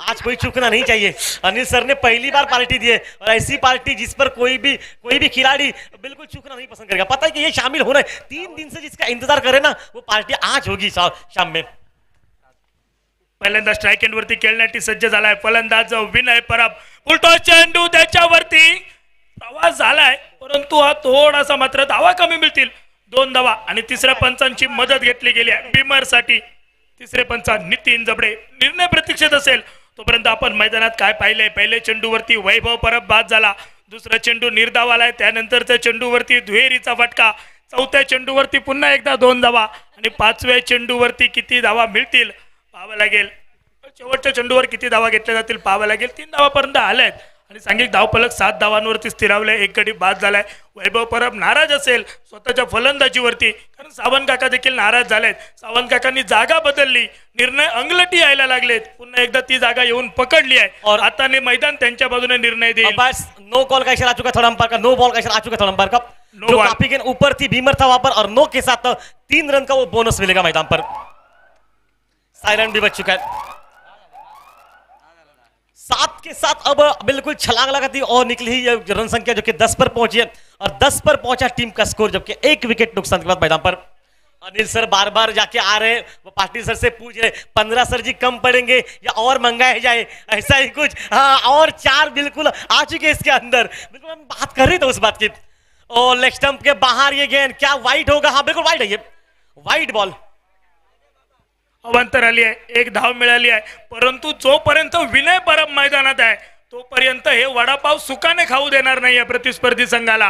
आज कोई चूकना नहीं चाहिए। अनिल सर ने पहली बार पार्टी दी है, और ऐसी पार्टी जिस पर कोई भी खिलाड़ी बिल्कुल चूकना नहीं पसंद करेगा। पता है कि ये शामिल होना है, 3 दिन से जिसका इंतजार करे ना, वो पार्टी आज होगी शाम में। पहिल्यांदा स्ट्राइक एंड वरती खेळण्यासाठी सज्ज झालाय फलंदाज विनय परब, उलटो चेंडू त्याच्यावरती प्रवास झालाय, परंतु हा थोडासा मात्र धावा कमी मिळतील, 2 धावा। आणि तिसऱ्या पंचांची मदत घेतली गेली आहे बिमर साठी। तिसरे पंच नितीन जबडे निर्णय प्रतीक्षेत असेल तोपर्यंत आपण मैदानात काय पाहिले। पहिले चेंडूवरती वैभव परब बाद झाला, दुसरा चेंडू निर्धाव आलाय, त्यानंतरच्या चेंडूवरती दुहेरीचा फटका, चौथ्या चेंडूवरती पुन्हा एकदा 2 धावा, आणि 5व्या चेंडूवरती किती धावा मिळतील पाहावं लागेल। शेवटच्या चेंडूवर किती धावा घेतल्या जातील पाहावं लागेल। 3 धावापर्यंत आल्यात आणि सांघिक धावफलक 7 धावांवरती स्थिरावले, 1 गडी बाद झालाय। वैभव परब नाराज असेल स्वतःच्या फलंदाजीवरती, कारण सावंत काका देखील नाराज झालेत। सावंत काकांनी जागा बदलली, निर्णय अंगलटी यायला लागलेत, पुन्हा एकदा ती जागा येऊन पकडली आहे और आता ने मैदान त्यांच्या बाजूने निर्णय देईल। बस नो कॉल का इशारा आ चुका थोड़ा अंपायर का, नो बॉल का इशारा आ चुका थोड़ा अंपायर का, जो काफी के ऊपर थी बीमर था वहां पर, और नो के साथ 3 रन का वो बोनस मिलेगा मैदान पर। साइलेंट भी बच चुका है। 7 के साथ अब बिल्कुल छलांग लगाती और निकली ही रन संख्या जो कि 10 पर पहुंची है, और 10 पर पहुंचा टीम का स्कोर, जबकि 1 विकेट नुकसान के बाद मैदान पर। अनिल सर बार बार जाके आ रहे हैं, वो पाटिल सर से पूछ रहे 15 सर जी कम पड़ेंगे या और मंगाए जाए, ऐसा ही कुछ। हाँ, और 4 बिल्कुल आ चुके इसके अंदर, बिल्कुल हम बात कर रहे थे उस बात की। और लेग स्टंप के बाहर ये गेंद क्या वाइड होगा? हाँ बिल्कुल वाइड है, ये वाइड बॉल अवांतर आली आहे, 1 धाव मिळाली आहे, परंतु जोपर्यंत विनय परब मैदानात आहे तोपर्यंत हे वडापाव सुखाने खाऊ देणार नाहीये प्रतिस्पर्धी संघाला।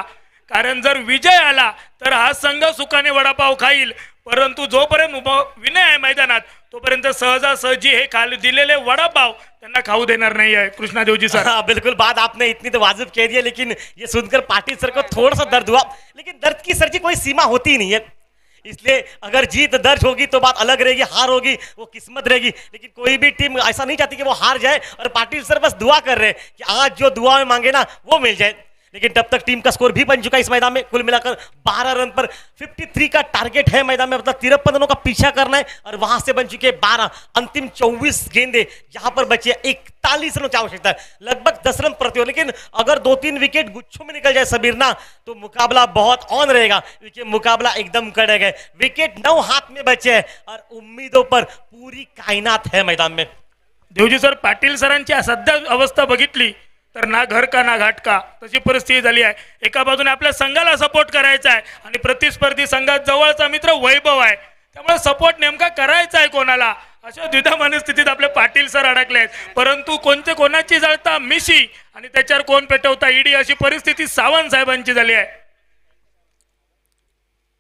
कारण जर विजय आला तर हा संघ सुखाने वडापाव खाईल, परंतु जोपर्यंत विनय आहे मैदानात तोपर्यंत सहजासहजी हे खाली दिलेले वडापाव त्यांना खाऊ देणार नाही आहे। कृष्णा देवजी सर, हाँ बिल्कुल, बात आपने इतनी तो वाजिब कह दी है, लेकिन ये सुनकर पाटिल सर को थोड़ा सा दर्द हुआ, लेकिन दर्द की सर जी कोई सीमा होती ही नहीं है। इसलिए अगर जीत दर्ज होगी तो बात अलग रहेगी, हार होगी वो किस्मत रहेगी, लेकिन कोई भी टीम ऐसा नहीं चाहती कि वो हार जाए, और पाटिल सर बस दुआ कर रहे हैं कि आज जो दुआ में मांगे ना वो मिल जाए। लेकिन तब तक टीम का स्कोर भी बन चुका है इस मैदान में, कुल मिलाकर 12 रन पर 53 का टारगेट है मैदान में, मतलब 53 रनों का पीछा करना है, और वहां से बन चुके 12, अंतिम 24 गेंदे जहां पर बचे 41 रनों की आवश्यकता है, लगभग 10 रन प्रति हो। लेकिन अगर 2-3 विकेट गुच्छों में निकल जाए सबीर ना, तो मुकाबला बहुत ऑन रहेगा, क्योंकि मुकाबला एकदम कड़क है। विकेट 9 हाथ में बचे हैं और उम्मीदों पर पूरी कायनात है मैदान में। देवजी सर, पाटील सरांची सध्या अवस्था बघितली तर ना घर का ना घाट का तशी परिस्थिती झाली आहे। एका बाजूने आपल्या संघाला सपोर्ट करायचा आहे आणि प्रतिस्पर्धी संघात जवळचा मित्र वैभव आहे, त्यामुळे सपोर्ट नेमका करायचा आहे कोणाला, अशा द्विधा मनस्थितीत आपले पाटील सर अडकले आहेत। परंतु कोणते कोणाची जळता मिशी आणि त्याच्यावर कोण पेटवता ईडी, अशी परिस्थिती सावंत साहेबांची झाली आहे।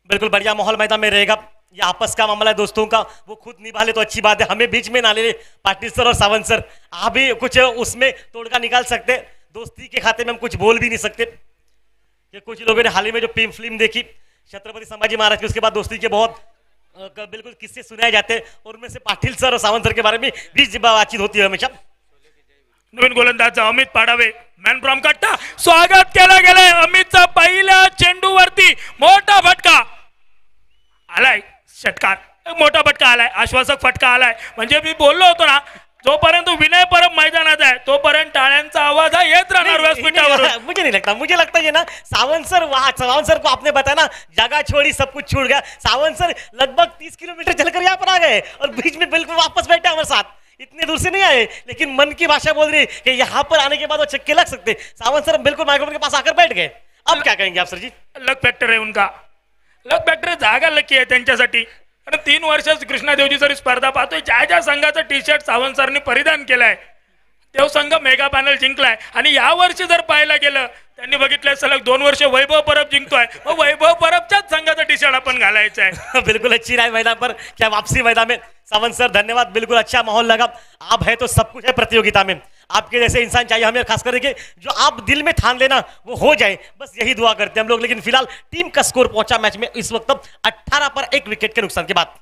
बिल्कुल बढ़िया माहौल मैदान में रहेगा। ये आपस का मामला है दोस्तों का, वो खुद निभा ले तो अच्छी बात है, हमें बीच में ना ले। पाटिल सर और सावंत सर, आप भी कुछ उसमें तोड़का निकाल सकते, दोस्ती के खाते में हम कुछ बोल भी नहीं सकते। कि कुछ लोगों ने हाल ही में जो फिल्म देखी छत्रपति संभाजी महाराज की, उसके बाद दोस्ती के बहुत बिल्कुल किस्से सुनाए जाते हैं, और उनमें से पाटिल सर और सावंत सर के बारे में भी बातचीत होती है हमेशा। नवीन गोलंदाज अमित पाडावे मॅन फ्रॉम कट्टा, स्वागत केलं गेलंय अमितचा पहिल्या चेंडूवरती मोठा फटका आलाय, षटकार मोठा फटका आलाय, आश्वासक फटका आलाय। म्हणजे मी बोललो होतो ना, जोपर्यंत विनय परब मैदानात आहे तोपर्यंत टाळ्यांचा आवाज हा येत राहणार व्यासपीठावर। मुझे लगता है ना सावंत सर को आपने बताया ना, जगह छोड़ी सब कुछ छूट गया। सावंत सर लगभग 30 किलोमीटर चलकर यहाँ पर आ गए और बीच में बिल्कुल वापस बैठे हमारे साथ, इतने दूर से नहीं आए, लेकिन मन की भाषा बोल रही कि यहाँ पर आने के बाद वो छक्के लग सकते। सावंत सर बिल्कुल माइक्रोफोन के पास आकर बैठ गए। अब क्या कहेंगे आप सर जी? लक फॅक्टर आहे उनका, लक फॅक्टर, जागा लकी आहे त्यांच्यासाठी। आणि 3 वर्ष कृष्णा देवजी सर स्पर्धा पाहतोय, ज्या ज्या संघाचा टी शर्ट सावंत सरनी परिधान केलाय तो संघ मेगा पॅनल जिंकलाय. आणि या वर्षी जर पाहायला गेलं त्यांनी बघितलंय सलग 2 वर्ष वैभव परब जिंकतोय, मग वैभव परबच्याच संघाचा टी शर्ट आपण घालायचा आहे. बिल्कुल अच्छी राय मैदान पर, क्या वापसी मैदान में. सावंत सर धन्यवाद, बिल्कुल अच्छा माहौल लगा. आप है तो सब कुछ है प्रतियोगिता में. आपके जैसे इंसान चाहिए हमें, खास करके जो आप दिल में ठान लेना वो हो जाए, बस यही दुआ करते हैं हम लोग. लेकिन फिलहाल टीम का स्कोर पहुंचा मैच में इस वक्त 18 पर 1 विकेट के नुकसान के बाद.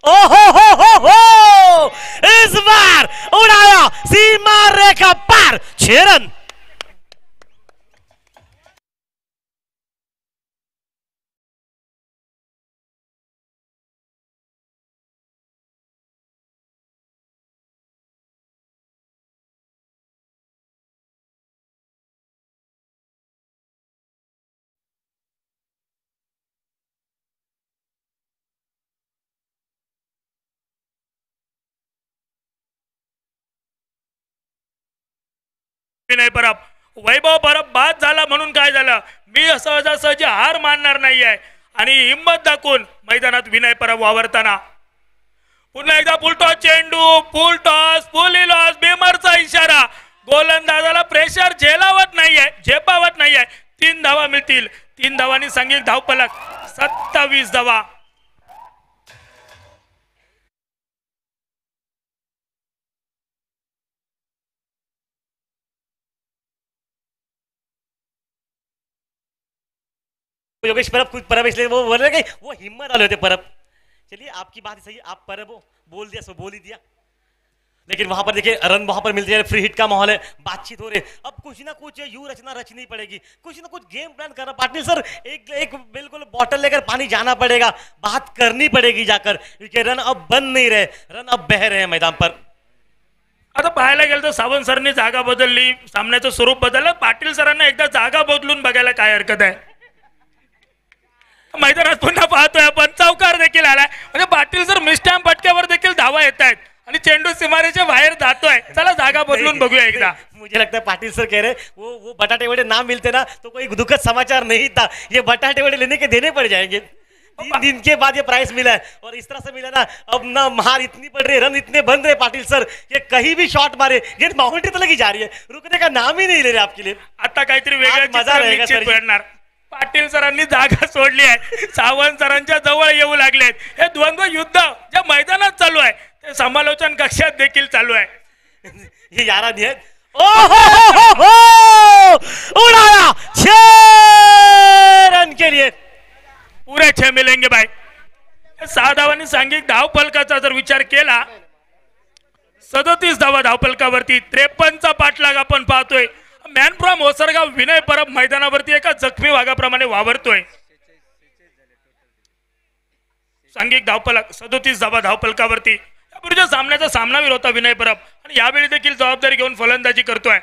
ओहो हो, इस बार उड़ाया सीमा रेखा पार, 6 रन. विनय परब, वैभव परब बाद झाला म्हणून काय झालं, मी सहजासहजी हार मानणार नाहीये. आणि हिंमत दाखवून मैदानात विनय परब वावरताना पुन्हा एकदा फुलटॉस चेंडू, फुल टॉस, फुल लॉस, बेमरचा इशारा. गोलंदाजाला प्रेशर झेलावत नाहीये, झेपावत नाहीये. 3 धावा मिळतील. 3 धावांनी सांगेल धावफलक 27 धावा. योगेश परब, कुछ परब इसलिए वो बोल रहे कि वो हिम्मत वाले होते परब. चलिए आपकी बात सही, आप परब हो, बोल दिया सो बोल ही दिया. लेकिन वहां पर देखिए रन वहां पर मिलते हैं, फ्री हिट का माहौल है, बातचीत हो रही है. अब कुछ ना कुछ यू रचना रचनी पड़ेगी, कुछ ना कुछ गेम प्लान करना. पाटिल सर एक बिल्कुल बॉटल लेकर पानी जाना पड़ेगा, बात करनी पड़ेगी जाकर, क्योंकि रन अब बन नहीं रहे, रन अब बह रहे हैं मैदान पर. आता पाहायला गेलं तर सावंत सरनी जागा बदलली, सामन्याचं स्वरूप बदललं. पाटील सरांना एकदा जागा बदलून बघायला काय हरकत आहे. मैदानात पुन्हा पाहतोय आपण चौकार देखील आलाय, म्हणजे पाटील सर मिस्टॅम फटक्यावर देखील धावा येत आहेत आणि चेंडू सीमारेच्या बाहेर जातोय. चला जागा बदलून बघूया एकदा. मुझे लगता है पाटिल सर कह रहे वो बटाटे वड़े ना मिलते ना तो कोई दुखद समाचार नहीं था. ये बटाटे वड़े लेने के देने पड़ जाएंगे. 3 दिन के बाद ये प्राइस मिला है और इस तरह से मिला ना, अब ना मार इतनी पड़ रही है, रन इतने बन रहे पाटिल सर, ये कहीं भी शॉट मारे ये बाउंड्री तो लगी जा रही है, रुकने का नाम ही नहीं ले रहे आपके लिए. आता काहीतरी वेगळं आज मजा चित्र रहेगा निश्चित सर. घडणार. पाटील सरांनी जागा सोडली आहे, सावंत सरांच्या जवळ येऊ लागले आहेत. हे द्वंद्व युद्ध ज्या मैदानात चालू आहे ते समालोचन कक्षात देखील चालू आहे. ये 11 नहीं है. ओहो, उड़ाया 6 रन के लिए. पुरे 6 मिलेंगे भाई. 6 धावांनी सांघिक धाव फलकाचा जर विचार केला 37 धावा धावफलकावरती. 53चा पाठलाग आपण पाहतोय. मॅन फ्रॉम ओसरगाव विनय परब मैदानावरती एका जखमी वाघाप्रमाणे वावरतोय. सांघिक धावफलक 37 धावा धावफलकावरती. यापूर्वीच्या सामन्याचा सामनावीर होता विनय परब आणि यावेळी देखील जबाबदारी घेऊन फलंदाजी करतोय.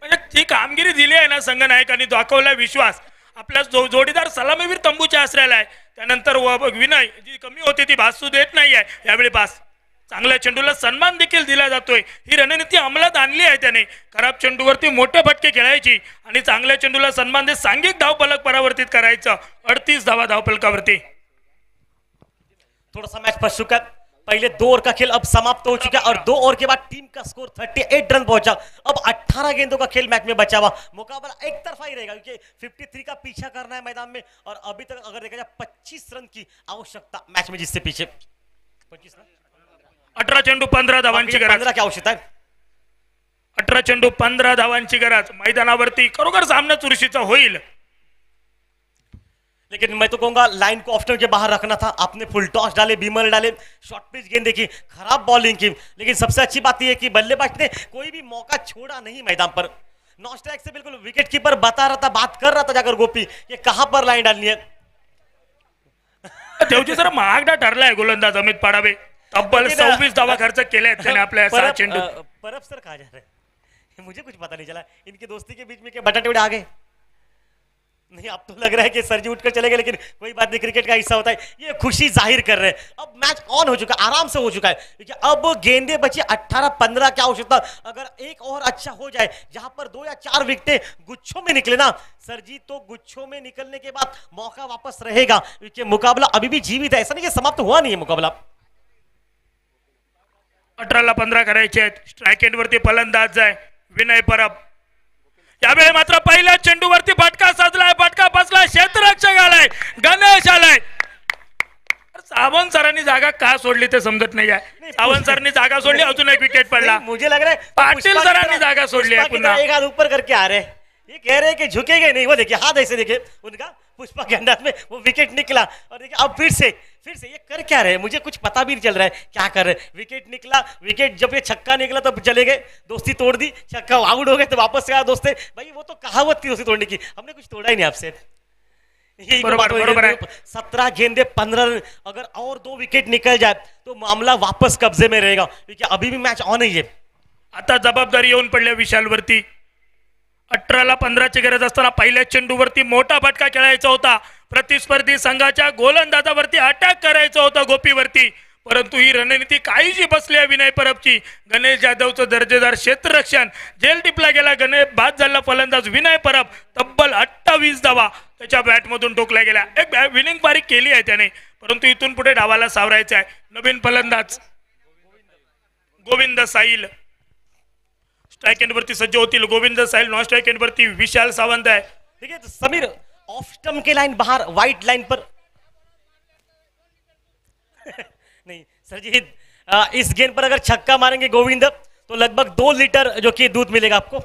म्हणजे ती कामगिरी दिली आहे ना संघनायकांनी, दाखवलाय विश्वास. आपल्या जोडीदार सलामीवीर तंबूच्या आश्रयाला आहे. त्यानंतर विनय जी कमी होती ती भासू देत नाहीये. यावेळी पास चांगल्या चेंडूला सन्मान देखील दिला जातोय. ही रणनीती अंमलात आणली आहे त्याने. खराब चेंडूवरती मोठे फटके खेळायची आणि चांगल्या चेंडूला सन्मान देत सांघिक धावफलक परावर्तित करायचं. 38 धावा धावफलकावरती. थोड़ा सा मैच फंस चुका है. पहले 2 ओवर का खेल अब समाप्त हो चुका है और 2 ओवर के बाद टीम का स्कोर 38 रन पहुंचा. अब 18 गेंदों का खेल मैच में बचा हुआ. मुकाबला एक तरफा ही रहेगा क्योंकि 53 का पीछा करना है मैदान में और अभी तक अगर देखा जाए 25 रन की आवश्यकता मैच में, जिससे पीछे 25 रन 18 चेंडू 15 धावांची गरज. 15 की आवश्यकता है. 18 चेंडू 15 धावांची गरज. मैदानावरती खरोखर सामना चुरशीचा होईल. लेकिन मैं तो कहूंगा लाइन को ऑफ के बाहर रखना था. आपने फुल टॉस डाले, बीमर डाले, शॉर्ट पिच गेंद देखी, खराब बॉलिंग की. लेकिन सबसे अच्छी बात यह है कि बल्लेबाज ने कोई भी मौका छोड़ा नहीं मैदान पर. नॉन स्ट्राइक से बिल्कुल विकेट कीपर बता रहा था, बात कर रहा था जाकर गोपी ये कहां पर लाइन डालनी है. देवजी सर महागडा ठरलाय गोलंदाज अमित पाडावे. तब्बल 26 धावा खर्च केले आहेत त्याने आपल्या 6 चेंडू. परब सर कहा जा रहे हैं, मुझे कुछ पता नहीं चला. इनकी दोस्ती के बीच में क्या बटाटे उड़े आ गए. नहीं, अब तो लग रहा है कि सर जी उठकर चले गए, लेकिन कोई बात नहीं, क्रिकेट का हिस्सा होता है। ये खुशी जाहिर कर रहे हैं। अब मैच ऑन हो चुका है, आराम से हो चुका है, क्योंकि अब गेंदे बची 18-15 की आवश्यकता। अगर एक और अच्छा हो जाए, जहां पर 2 या 4 विकेटें गुच्छों में निकले ना सर जी, तो गुच्छों में निकलने के बाद मौका वापस रहेगा, क्योंकि मुकाबला अभी भी जीवित है। ऐसा नहीं कि समाप्त हुआ नहीं है मुकाबला। 18-15 करायचे आहेत. स्ट्राईक एंडवरती फलंदाज आहे विनय परब. यावेळी मात्र पहिल्या चेंडूवरती फटका साजलाय, फटका बसलाय, क्षेत्ररक्षक आलाय, गणेश आलाय. सावंत सरांनी जागा का सोडली ते समजत नाही आहे. सावंत सरांनी जागा सोडली, अजून एक विकेट पडला. मुझे लग रहा है पाटील सरांनी जागा सोडली आहे पुन्हा. एक हाथ ऊपर करके आ रहे हैं, ये कह रहे हैं कि झुकेंगे नहीं। वो देखिए हाथ ऐसे देखिए उनका, पुष्पा के अंदाज में वो विकेट निकला। और देखिए अब फिर से ये कर क्या रहे हैं, मुझे कुछ पता भी नहीं चल रहा है क्या कर रहे हैं। विकेट निकला, विकेट जब ये छक्का निकला तो चले गए, दोस्ती तोड़ दी, छक्का आउट हो गए तो वापस से आया दोस्ते। भाई वो तो कहावत थी दोस्ती तोड़ने की, हमने कुछ तोड़ा ही नहीं आपसे। बरोबर है। 17 गेंदे 15 रन, अगर और 2 विकेट निकल जाए तो मामला वापस कब्जे में रहेगा, क्योंकि अभी भी मैच ऑन ही है। आता जबाबदारी येऊन पडल्या विशालवरती. 18-15 ची गरज असताना पहिल्या चेंडूवरती मोठा फटका खेळायचा होता. प्रतिस्पर्धी संघाच्या गोलंदाजावरती अटॅक करायचं होतं गोपीवरती, परंतु ही रणनीती काहीशी बसली आहे विनय परबची. गणेश जाधवचं दर्जेदार क्षेत्ररक्षण, जेल टिपला गेला गणेश, बाद झाला फलंदाज विनय परब. तब्बल 28 धावा त्याच्या बॅटमधून ठोकल्या गेल्या. एक विनिंग पारी केली आहे त्याने, परंतु इथून पुढे डावाला सावरायचं आहे. नवीन फलंदाज गोविंद साईल स्ट्राइक एंड वरती सज्ज होतील. गोविंद साहिल नॉन स्ट्राइक एंड वरती विशाल सावंत है. देखिए तो समीर ऑफ स्टंप के लाइन बाहर, व्हाइट लाइन पर नहीं सर जी, इस गेंद पर अगर छक्का मारेंगे गोविंद तो लगभग 2 लीटर जो कि दूध मिलेगा आपको.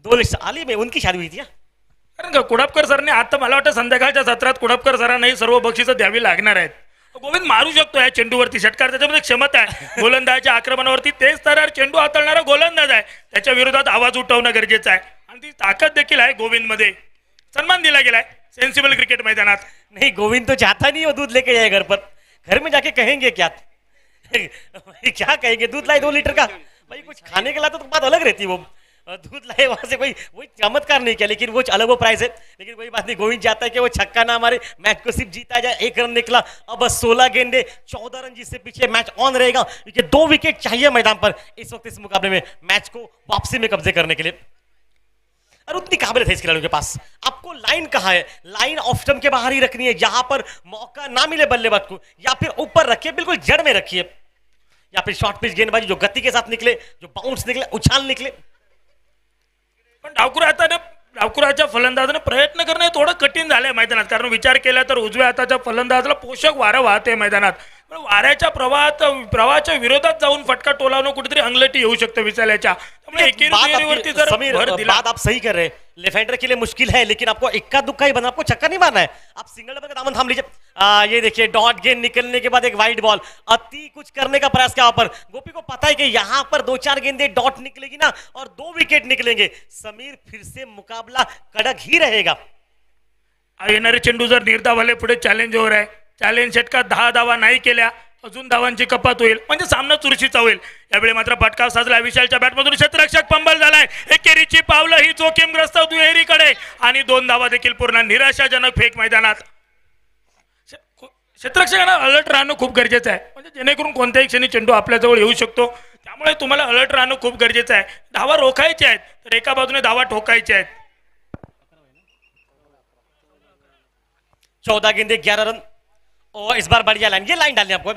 2 लीटर. आली में उनकी शादी हुई थी. कारण का कुडापकर सरने आता मला वाटतं संध्याकाळच्या सत्रात कुडापकर सरांनाही सर्व बक्षिसं द्यावी लागणार आहेत. गोविंद मारू शकतो या चेंडूवरती षटकार, त्याच्यामध्ये क्षमता आहे. गोलंदाजाच्या आक्रमणावरती तेज तरार चेंडू हाताळणारा गोलंदाज आहे, त्याच्या विरोधात आवाज उठवणं गरजेचं आहे. आणि ती ताकद देखील आहे गोविंद मध्ये. सन्मान दिला गेलाय सेंसिबल क्रिकेट मैदानात. नहीं गोविंद तो चाहता नहीं वो दूध लेके जाए घर पर, घर में जाके कहेंगे क्या क्या कहेंगे, दूध लाए 2 लीटर का. भाई कुछ खाने के लाते तो बात अलग रहती. वो दूध लाए वहां से, कोई वही चमत्कार नहीं किया, लेकिन वो अलग वो प्राइस है. लेकिन कोई बात नहीं, गोविंद चाहता है कि वो छक्का ना मारे, मैच को सिर्फ जीता जाए. 1 रन निकला, अब 16 गेंदे 14 रन जिससे पीछे मैच ऑन रहेगा, क्योंकि 2 विकेट चाहिए मैदान पर इस वक्त इस मुकाबले में मैच को वापसी में कब्जे करने के लिए. और उतनी काबिलियत है इस खिलाड़ियों के पास. आपको लाइन कहाँ है, लाइन ऑफ स्टंप के बाहर ही रखनी है, जहां पर मौका ना मिले बल्लेबाज को, या फिर ऊपर रखिए, बिल्कुल जड़ में रखिए, या फिर शॉर्ट पिच गेंदबाजी जो गति के साथ निकले, जो बाउंस निकले, उछाल निकले. पण डावखुराच्या फलंदाजाने प्रयत्न करणे थोडं कठीण झालंय मैदानात. कारण विचार केला तर उजव्या हाताच्या फलंदाजाला पोषक वारं वाहते मैदानात, पण वाऱ्याच्या प्रवाहाच्या विरोधात जाऊन फटका टोलावणं कुठेतरी अंगलटी येऊ शकतं विचारायच्या. त्यामुळे एकेरीवरती जर भर दिला. बात आप सही कर रहे हैं, लेफ्ट के लिए मुश्किल है, लेकिन आपको इक्का दुक्का ही बना, आपको छक्का नहीं मारना है. आप सिंगल डबल का दामन थाम लीजिए. ये देखिए डॉट गेंद निकलने के बाद एक वाइड बॉल, अति कुछ करने का प्रयास किया पर गोपी को पता है कि यहां पर 2-4 गेंदे डॉट निकलेगी ना और 2 विकेट निकलेंगे. समीर फिर से मुकाबला कड़क ही रहेगा. येणारे चेंडू जर निर्धावाले पुढे चॅलेंज हो आहे, चॅलेंज षटकात 10 धावा नाही केल्या, अजून धावांची कपात होईल, म्हणजे सामना चुरशीचा होईल. यावेळी मात्र फटका साजला विशालच्या बॅटमधून. क्षेत्ररक्षक पंबल झालाय. एकेरीची पावलं ही जोखीमग्रस्त दुहेरीकडे, आणि 2 धावा देखील पूर्ण निराशाजनक फेक मैदानात. क्षेत्ररक्षकांना अलर्ट राहणं खूप गरजेचं आहे, म्हणजे जेणेकरून कोणत्याही क्षणी चेंडू आपल्याजवळ येऊ शकतो. त्यामुळे तुम्हाला अलर्ट राहणं खूप गरजेचं आहे. धावा रोखायच्या आहेत तर एका बाजूने धावा ठोकायच्या आहेत. 14 गेंदे 11 रन, और इस बार बढ़िया लाइन, ये लाइन डालनी आपको.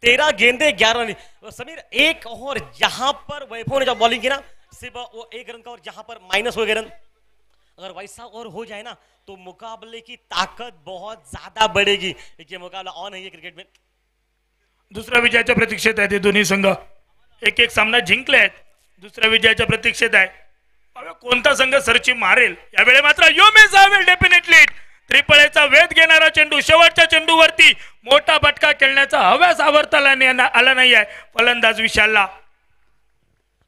13 गेंदे 11 रन. समीर एक और जहां पर वैभव ने जब बॉलिंग की ना, सिर्फ वो 1 रन का, और जहां पर माइनस हो गए रन, अगर वैसा और हो जाए ना तो मुकाबले की ताकत बहुत ज्यादा बढ़ेगी. देखिए मुकाबला ऑन है क्रिकेट में. दुसऱ्या विजयाच्या प्रतीक्षेत आहेत हे दोन्ही संघ. एक सामना जिंकले आहेत, दुसऱ्या विजयाच्या प्रतीक्षेत आहे. कोणता संघ सरची मारेल. यावेळी मात्र यू मिस विल डेफिनेटली त्रिपळेचा वेध घेणारा चेंडू, शेवटच्या चेंडूवरती मोठा फटका खेळण्याचा हव्यास आवरता आला नाही आहे फलंदाज विशालला.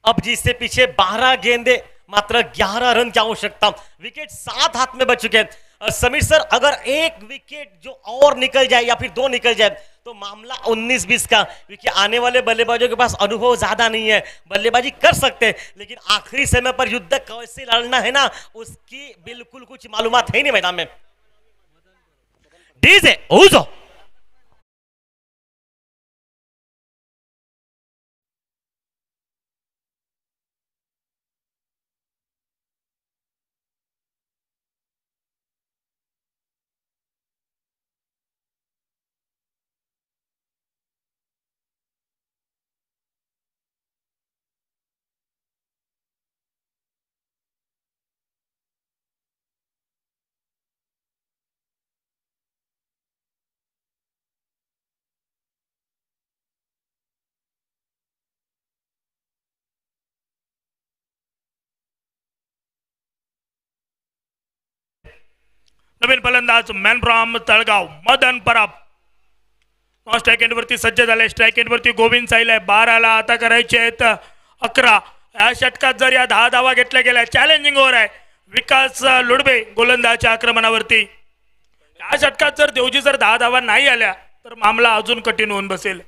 अब जिससे पीछे 12 गेंदे मात्र 11 रन की आवश्यकता. विकेट 7 हाथ में बच चुके हैं. समीर सर, अगर एक विकेट जो और निकल जाए या फिर दो निकल जाए तो मामला 19-20 का, क्योंकि आने वाले बल्लेबाजों के पास अनुभव ज्यादा नहीं है, बल्लेबाजी कर सकते हैं लेकिन आखिरी समय पर युद्ध कैसे लड़ना है ना, उसकी बिल्कुल कुछ मालूमात है नहीं मैदान में। डीजे ओजो नवीन फलंदाज मॅनफ्रॉम तळगाव मदन परब स्ट्राईक एंड वरती सज्ज झाले। स्ट्राईक एंड वरती गोविंद साहिल आहे, 12ला आता करायचे आहेत 11। या षटकात जर या 10 धावा घेतल्या गेल्या, चॅलेंजिंग ओव्हर आहे विकास लुडबे गोलंदाजच्या आक्रमणावरती। या षटकात जर देवजी जर 10 धावा नहीं आल्या तर मामला अजून कठीण होऊन बसेल।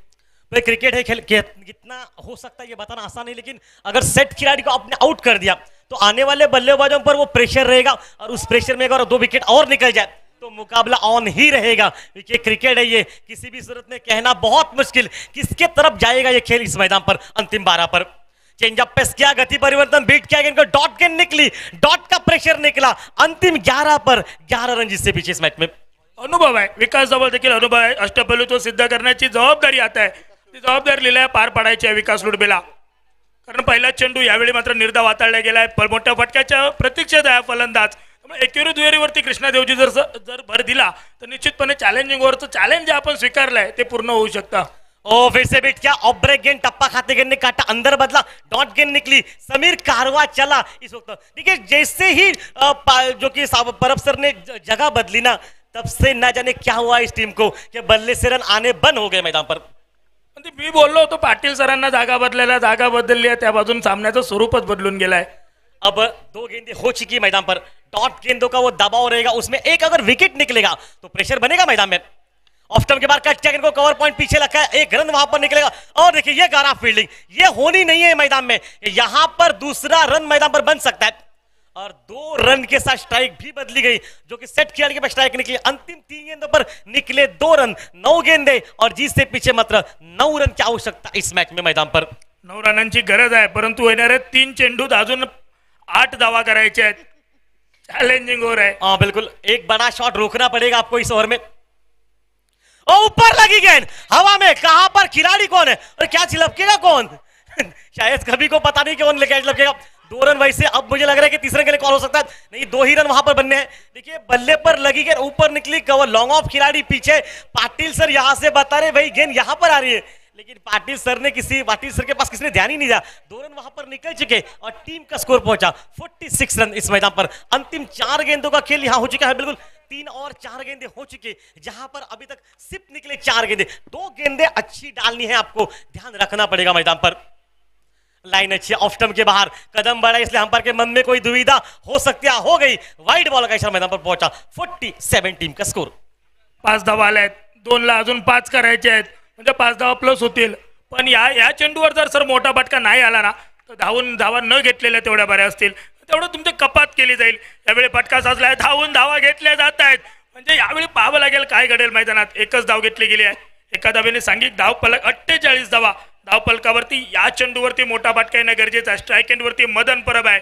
भाई क्रिकेट है, खेल कितना हो सकता है ये बताना आसान नहीं, लेकिन अगर सेट खिलाड़ी को आपने आउट कर दिया तो आने वाले बल्लेबाजों पर वो प्रेशर रहेगा और उस प्रेशर में अगर 2 विकेट और निकल जाए तो मुकाबला ऑन ही रहेगा। क्योंकि क्रिकेट है ये, किसी भी सूरत में कहना बहुत मुश्किल किसके तरफ जाएगा ये खेल इस मैदान पर। अंतिम 12 पर चेंजअप पेस किया, गति परिवर्तन, बीट किया, इनको डॉट गेंद निकली, डॉट का प्रेशर निकला। अंतिम 11 पर 11 रन जिससे पीछे इस मैच में अनुभव आहे, विकास जवळ देखील अनुभव आहे। अष्टपैलू तो सिद्ध करण्याची जबाबदारी आता आहे, ती जबाबदारी लिहिल्या पार पाडायची आहे विकास लुडबेला। कारण पहिला चेंडू यावेळी मात्र निर्धाव हाताळला गेलाय, मोठ्या फटक्याच्या प्रतीक्षेत आहे फलंदाज। एकेरी दुहेरीवरती कृष्णा देवजी जर भर दिला तर निश्चितपणे चॅलेंजिंग ओव्हरचं चॅलेंज जे आपण स्वीकारलंय ते पूर्ण होऊ शकतं। ओ फिर से बीट किया, ऑफ ब्रेक गेंद, टप्पा खाते गेंद ने काटा, अंदर बदला, डॉट गेंद निकली, समीर कारवा चला इस वक्त। देखिए जैसे ही जो कि परब सर ने जगह बदली ना, तब से ना जाने क्या हुआ इस टीम को कि बल्ले से रन आने बंद हो गए मैदान पर। मी बोललो होतो पाटील सरांना जागा बदलली आहे, त्या बाजून सामन्याचं स्वरूपच बदलून गेलाय। अब 2 गेंदें हो चुकी मैदान पर, डॉट गेंदों का वो दबाव रहेगा, उसमें एक अगर विकेट निकलेगा तो प्रेशर बनेगा मैदान में। ऑफ स्टंप के बाद कट किया, इनको कवर पॉइंट पीछे रखा है, 1 रन वहां पर निकलेगा। और देखिए ये गारा फील्डिंग ये होनी नहीं है मैदान में, यहां पर दूसरा रन मैदान पर बन सकता है। और 2 रन के साथ स्ट्राइक भी बदली गई, जो कि सेट खिलाड़ी के पास स्ट्राइक निकली। अंतिम 3 गेंदों पर निकले 2 रन, 9 गेंदे और जीत से पीछे मात्र 9 रन की आवश्यकता इस मैच में मैदान पर। 9 रनांची गरज आहे, परंतु येणारे 3 चेंडूत अजून 8 धावा करायचे आहेत। चॅलेंजिंग ओव्हर आहे। हाँ बिल्कुल, एक बड़ा शॉट रोकना पड़ेगा आपको इस ओवर में। ऊपर लगी गेंद हवा में, कहां पर खिलाड़ी कौन है और क्या छिलपकेगा कौन शायद कभी को पता नहीं कौन लेके लपकेगा। 2 रन वैसे, अब मुझे लग रहा है कि तीसरे के लिए कॉल हो सकता है, नहीं 2 ही रन वहां पर बनने हैं। देखिए बल्ले पर लगी गेंद ऊपर निकली, कवर लॉन्ग ऑफ खिलाड़ी पीछे, पाटिल सर यहां से बता रहे भाई गेंद यहां पर आ रही है, लेकिन पाटिल सर के पास किसी ने ध्यान ही नहीं दिया। 2 रन वहां पर निकल चुके और टीम का स्कोर पहुंचा 46 रन इस मैदान पर। अंतिम 4 गेंदों का खेल यहां हो चुका है, बिल्कुल 3 और 4 गेंदे हो चुके, जहां पर अभी तक सिर्फ निकले 4 गेंदे। 2 गेंदे अच्छी डालनी है, आपको ध्यान रखना पड़ेगा मैदान पर। लाइन अच्छी, ऑफ स्टंप के बाहर कदम बढ़ा, इसलिए अंपायर के मन में कोई दुविधा हो सकती है, हो गई। वाइड बॉल का इशारा मैदान पर पहुंचा, 47 टीम का स्कोर। 5 धावा आल्या आहेत, 2ला अजून 5 करायचे आहेत, म्हणजे 5 धावा प्लस होतील। पण या चेंडूवर जर सर मोठा फटका नाही आला ना तर धावा न घेतलेल्या तेवढ्या बऱ्या असतील, तेवढं तुमची कपात केली जाईल। यावेळी फटका साजलाय, धावा घेतल्या जात आहेत, म्हणजे यावेळी पाहावं लागेल काय घडेल मैदानात। एकच धाव घेतली गेली आहे, एका धावेने सांघिक धाव फलक 48 धावा धाव फलकावरती। या चेंडूवरती मोठा फटका येणं गरजेचं आहे। स्ट्राईक एंड वरती मदन परब आहे,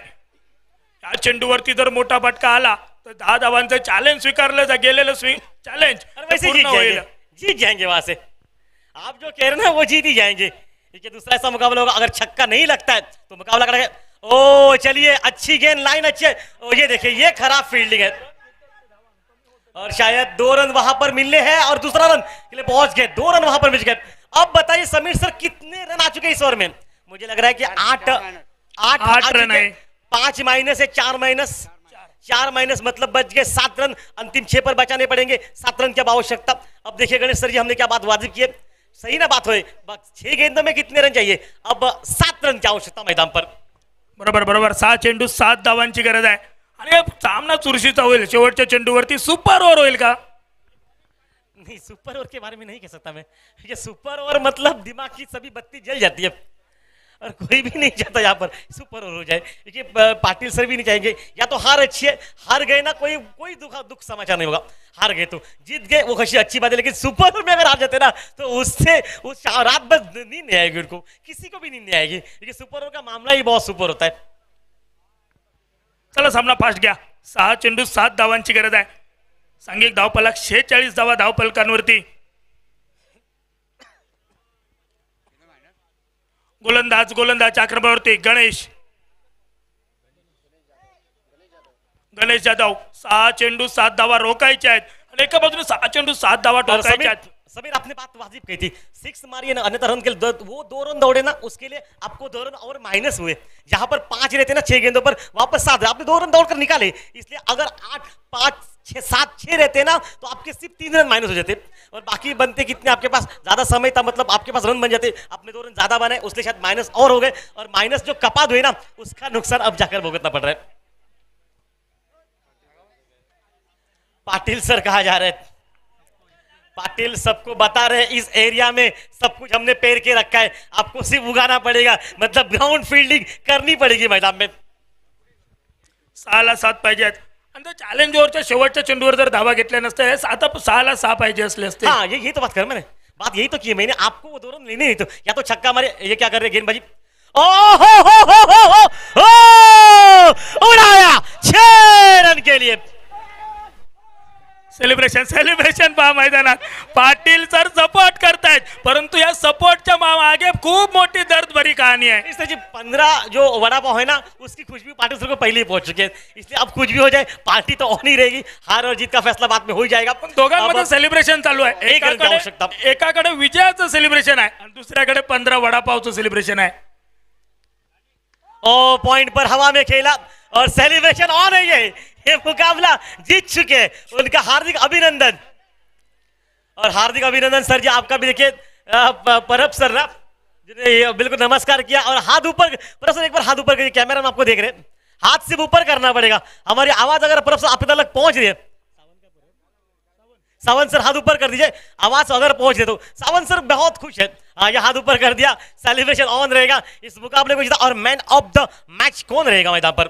या चेंडूवरती जर मोठा फटका आला तर 10 धावांचं चॅलेंज स्वीकारलं गेलेलं चॅलेंज जीत जाएंगे वहां से। आप जो कह रहे हैं ना वो जीत ही जाएंगे, क्योंकि दूसरा ऐसा मुकाबला होगा, अगर छक्का नहीं लगता है तो मुकाबला करेंगे। ओ चलिए अच्छी गेंद, लाइन अच्छी है, ओ ये देखिए ये खराब फील्डिंग है और शायद 2 रन वहां पर मिलने हैं और दूसरा रन के लिए पहुंच गए, 2 रन वहां पर मिल गए। अब बताइए समीर सर कितने रन आ चुके इस ओवर में? मुझे लग रहा है कि 8 रन है, 5 माइनस है, 4 माइनस मतलब बच गए 7 रन। अंतिम 6 पर बचाने पड़ेंगे, 7 रन की आवश्यकता। अब देखिए गणेश सर जी हमने क्या बात वाजिब की है, सही ना बात हो, 6 गेंदों में कितने रन चाहिए, अब 7 रन की आवश्यकता मैदान पर। बरोबर 6 चेंडू 7 धावांची गरज आहे आणि सामना चुरशीचा होईल. शेवटच्या चेंडूवरती सुपर ओव्हर होईल का? नहीं, सुपर ओवर के बारे में नहीं कह सकता मैं. ये सुपर ओवर मतलब दिमाग की सभी बत्ती जल जाती है और कोई भी नहीं चाहता यहाँ पर सुपर ओवर हो जाए. देखिए पाटिल सर भी नहीं चाहेंगे. या तो हार अच्छी है, हार गए ना कोई कोई दुख समाचार नहीं होगा. हार गए तो जीत गए वो खुशी अच्छी बात है, लेकिन सुपर ओवर में अगर हार जाते ना तो उससे उस रात भर नींद नहीं आएगी उनको, किसी को भी नींद नहीं आएगी. देखिए सुपर ओवर का मामला ही बहुत सुपर होता है. चला सामना फास्ट घ्या. 6 चेंडू 7 धावांची गरज आहे. सांघिक धावफलक 46 धावा धावफलकांवरती. गोलंदाज आक्रमणावरती गणेश जाधव. 6 चेंडू 7 धावा रोकायच्या आहेत आणि एका बाजूने 6 चेंडू 7 धावा टोकायच्या आहेत. समीर आपने बात वाजिब कही थी. 6 मारिए ना, अन्यथा रन के लिए वो 2 रन दौड़े ना, उसके लिए आपको 2 रन और माइनस हुए. जहां पर 5 रहते ना 6 गेंदों पर, वापस 7 आपने 2 रन दौड़कर निकाले. इसलिए अगर 8 5 6 7 6 रहते ना तो आपके सिर्फ 3 रन माइनस हो जाते और बाकी बनते कितने आपके पास ज्यादा समय था, मतलब आपके पास रन बन जाते. आपने 2 रन ज्यादा बनाए उसलिए शायद माइनस और हो गए और माइनस जो कपात हुए ना उसका नुकसान अब जाकर भुगतना पड़ रहा है. पाटिल सर कहा जा रहा है. पाटिल सबको बता रहे हैं इस एरिया में सब कुछ हमने पेर के रखा है, आपको सिर्फ उगाना पड़ेगा, मतलब ग्राउंड फील्डिंग करनी पड़ेगी मैदान में. 6 ला 7 पाहिजे आहेत आणि त्या चॅलेंज ओव्हरच्या शेवटच्या चेंडूवर जर धावा घेतल्या नसत्या 6 ला 6 पाहिजे असले असते. हाँ ये तो बात कर मैंने, बात यही तो की है मैंने. आपको वो 2 रन लेने नहीं तो या तो छक्का मारे. ये क्या कर रहे गेंदबाजी. ओ हो उड़ाया 6 रन के लिए. सेलिब्रेशन पहा मैदानात. पाटील सर सपोर्ट करतायत, परंतु या सपोर्टच्या मागे खूप मोठी दर्द भरी कहानी आहे. इस तरह 15 जो वड़ा पाव है ना उसकी खुशबू पाटिल सर को पहले ही पहुंच चुके हैं. इसलिए अब कुछ भी हो जाए पार्टी तो ऑन ही रहेगी. हार और जीत का फैसला बाद में हो ही जाएगा. दोघांमध्ये सेलिब्रेशन चालू आहे. एक रन की आवश्यकता. एकाकडे विजयाचं सेलिब्रेशन आहे आणि दुसऱ्याकडे 15 वडापावचं सेलिब्रेशन आहे. ओ पॉइंट पर हवा में खेला और सेलिब्रेशन ऑन है. ये मुकाबला जीत चुके हैं. उनका हार्दिक अभिनंदन. और हार्दिक अभिनंदन सर जी आपका भी. देखिए परब सर ना जिन्हें बिल्कुल नमस्कार किया और हाथ ऊपर. परब सर एक बार हाथ ऊपर करिए, कैमरा में आपको देख रहे हैं. हाथ सिर्फ ऊपर करना पड़ेगा. हमारी आवाज अगर परब सर आप तक पहुंच रही है, सावंत सर हाथ ऊपर कर दीजिए, आवाज अगर पहुंच रही तो. सावंत सर बहुत खुश है. हाँ ये हाथ ऊपर कर दिया, सेलिब्रेशन ऑन रहेगा. इस मुकाबले को जीता. और मैन ऑफ द मैच कौन रहेगा मैदान पर?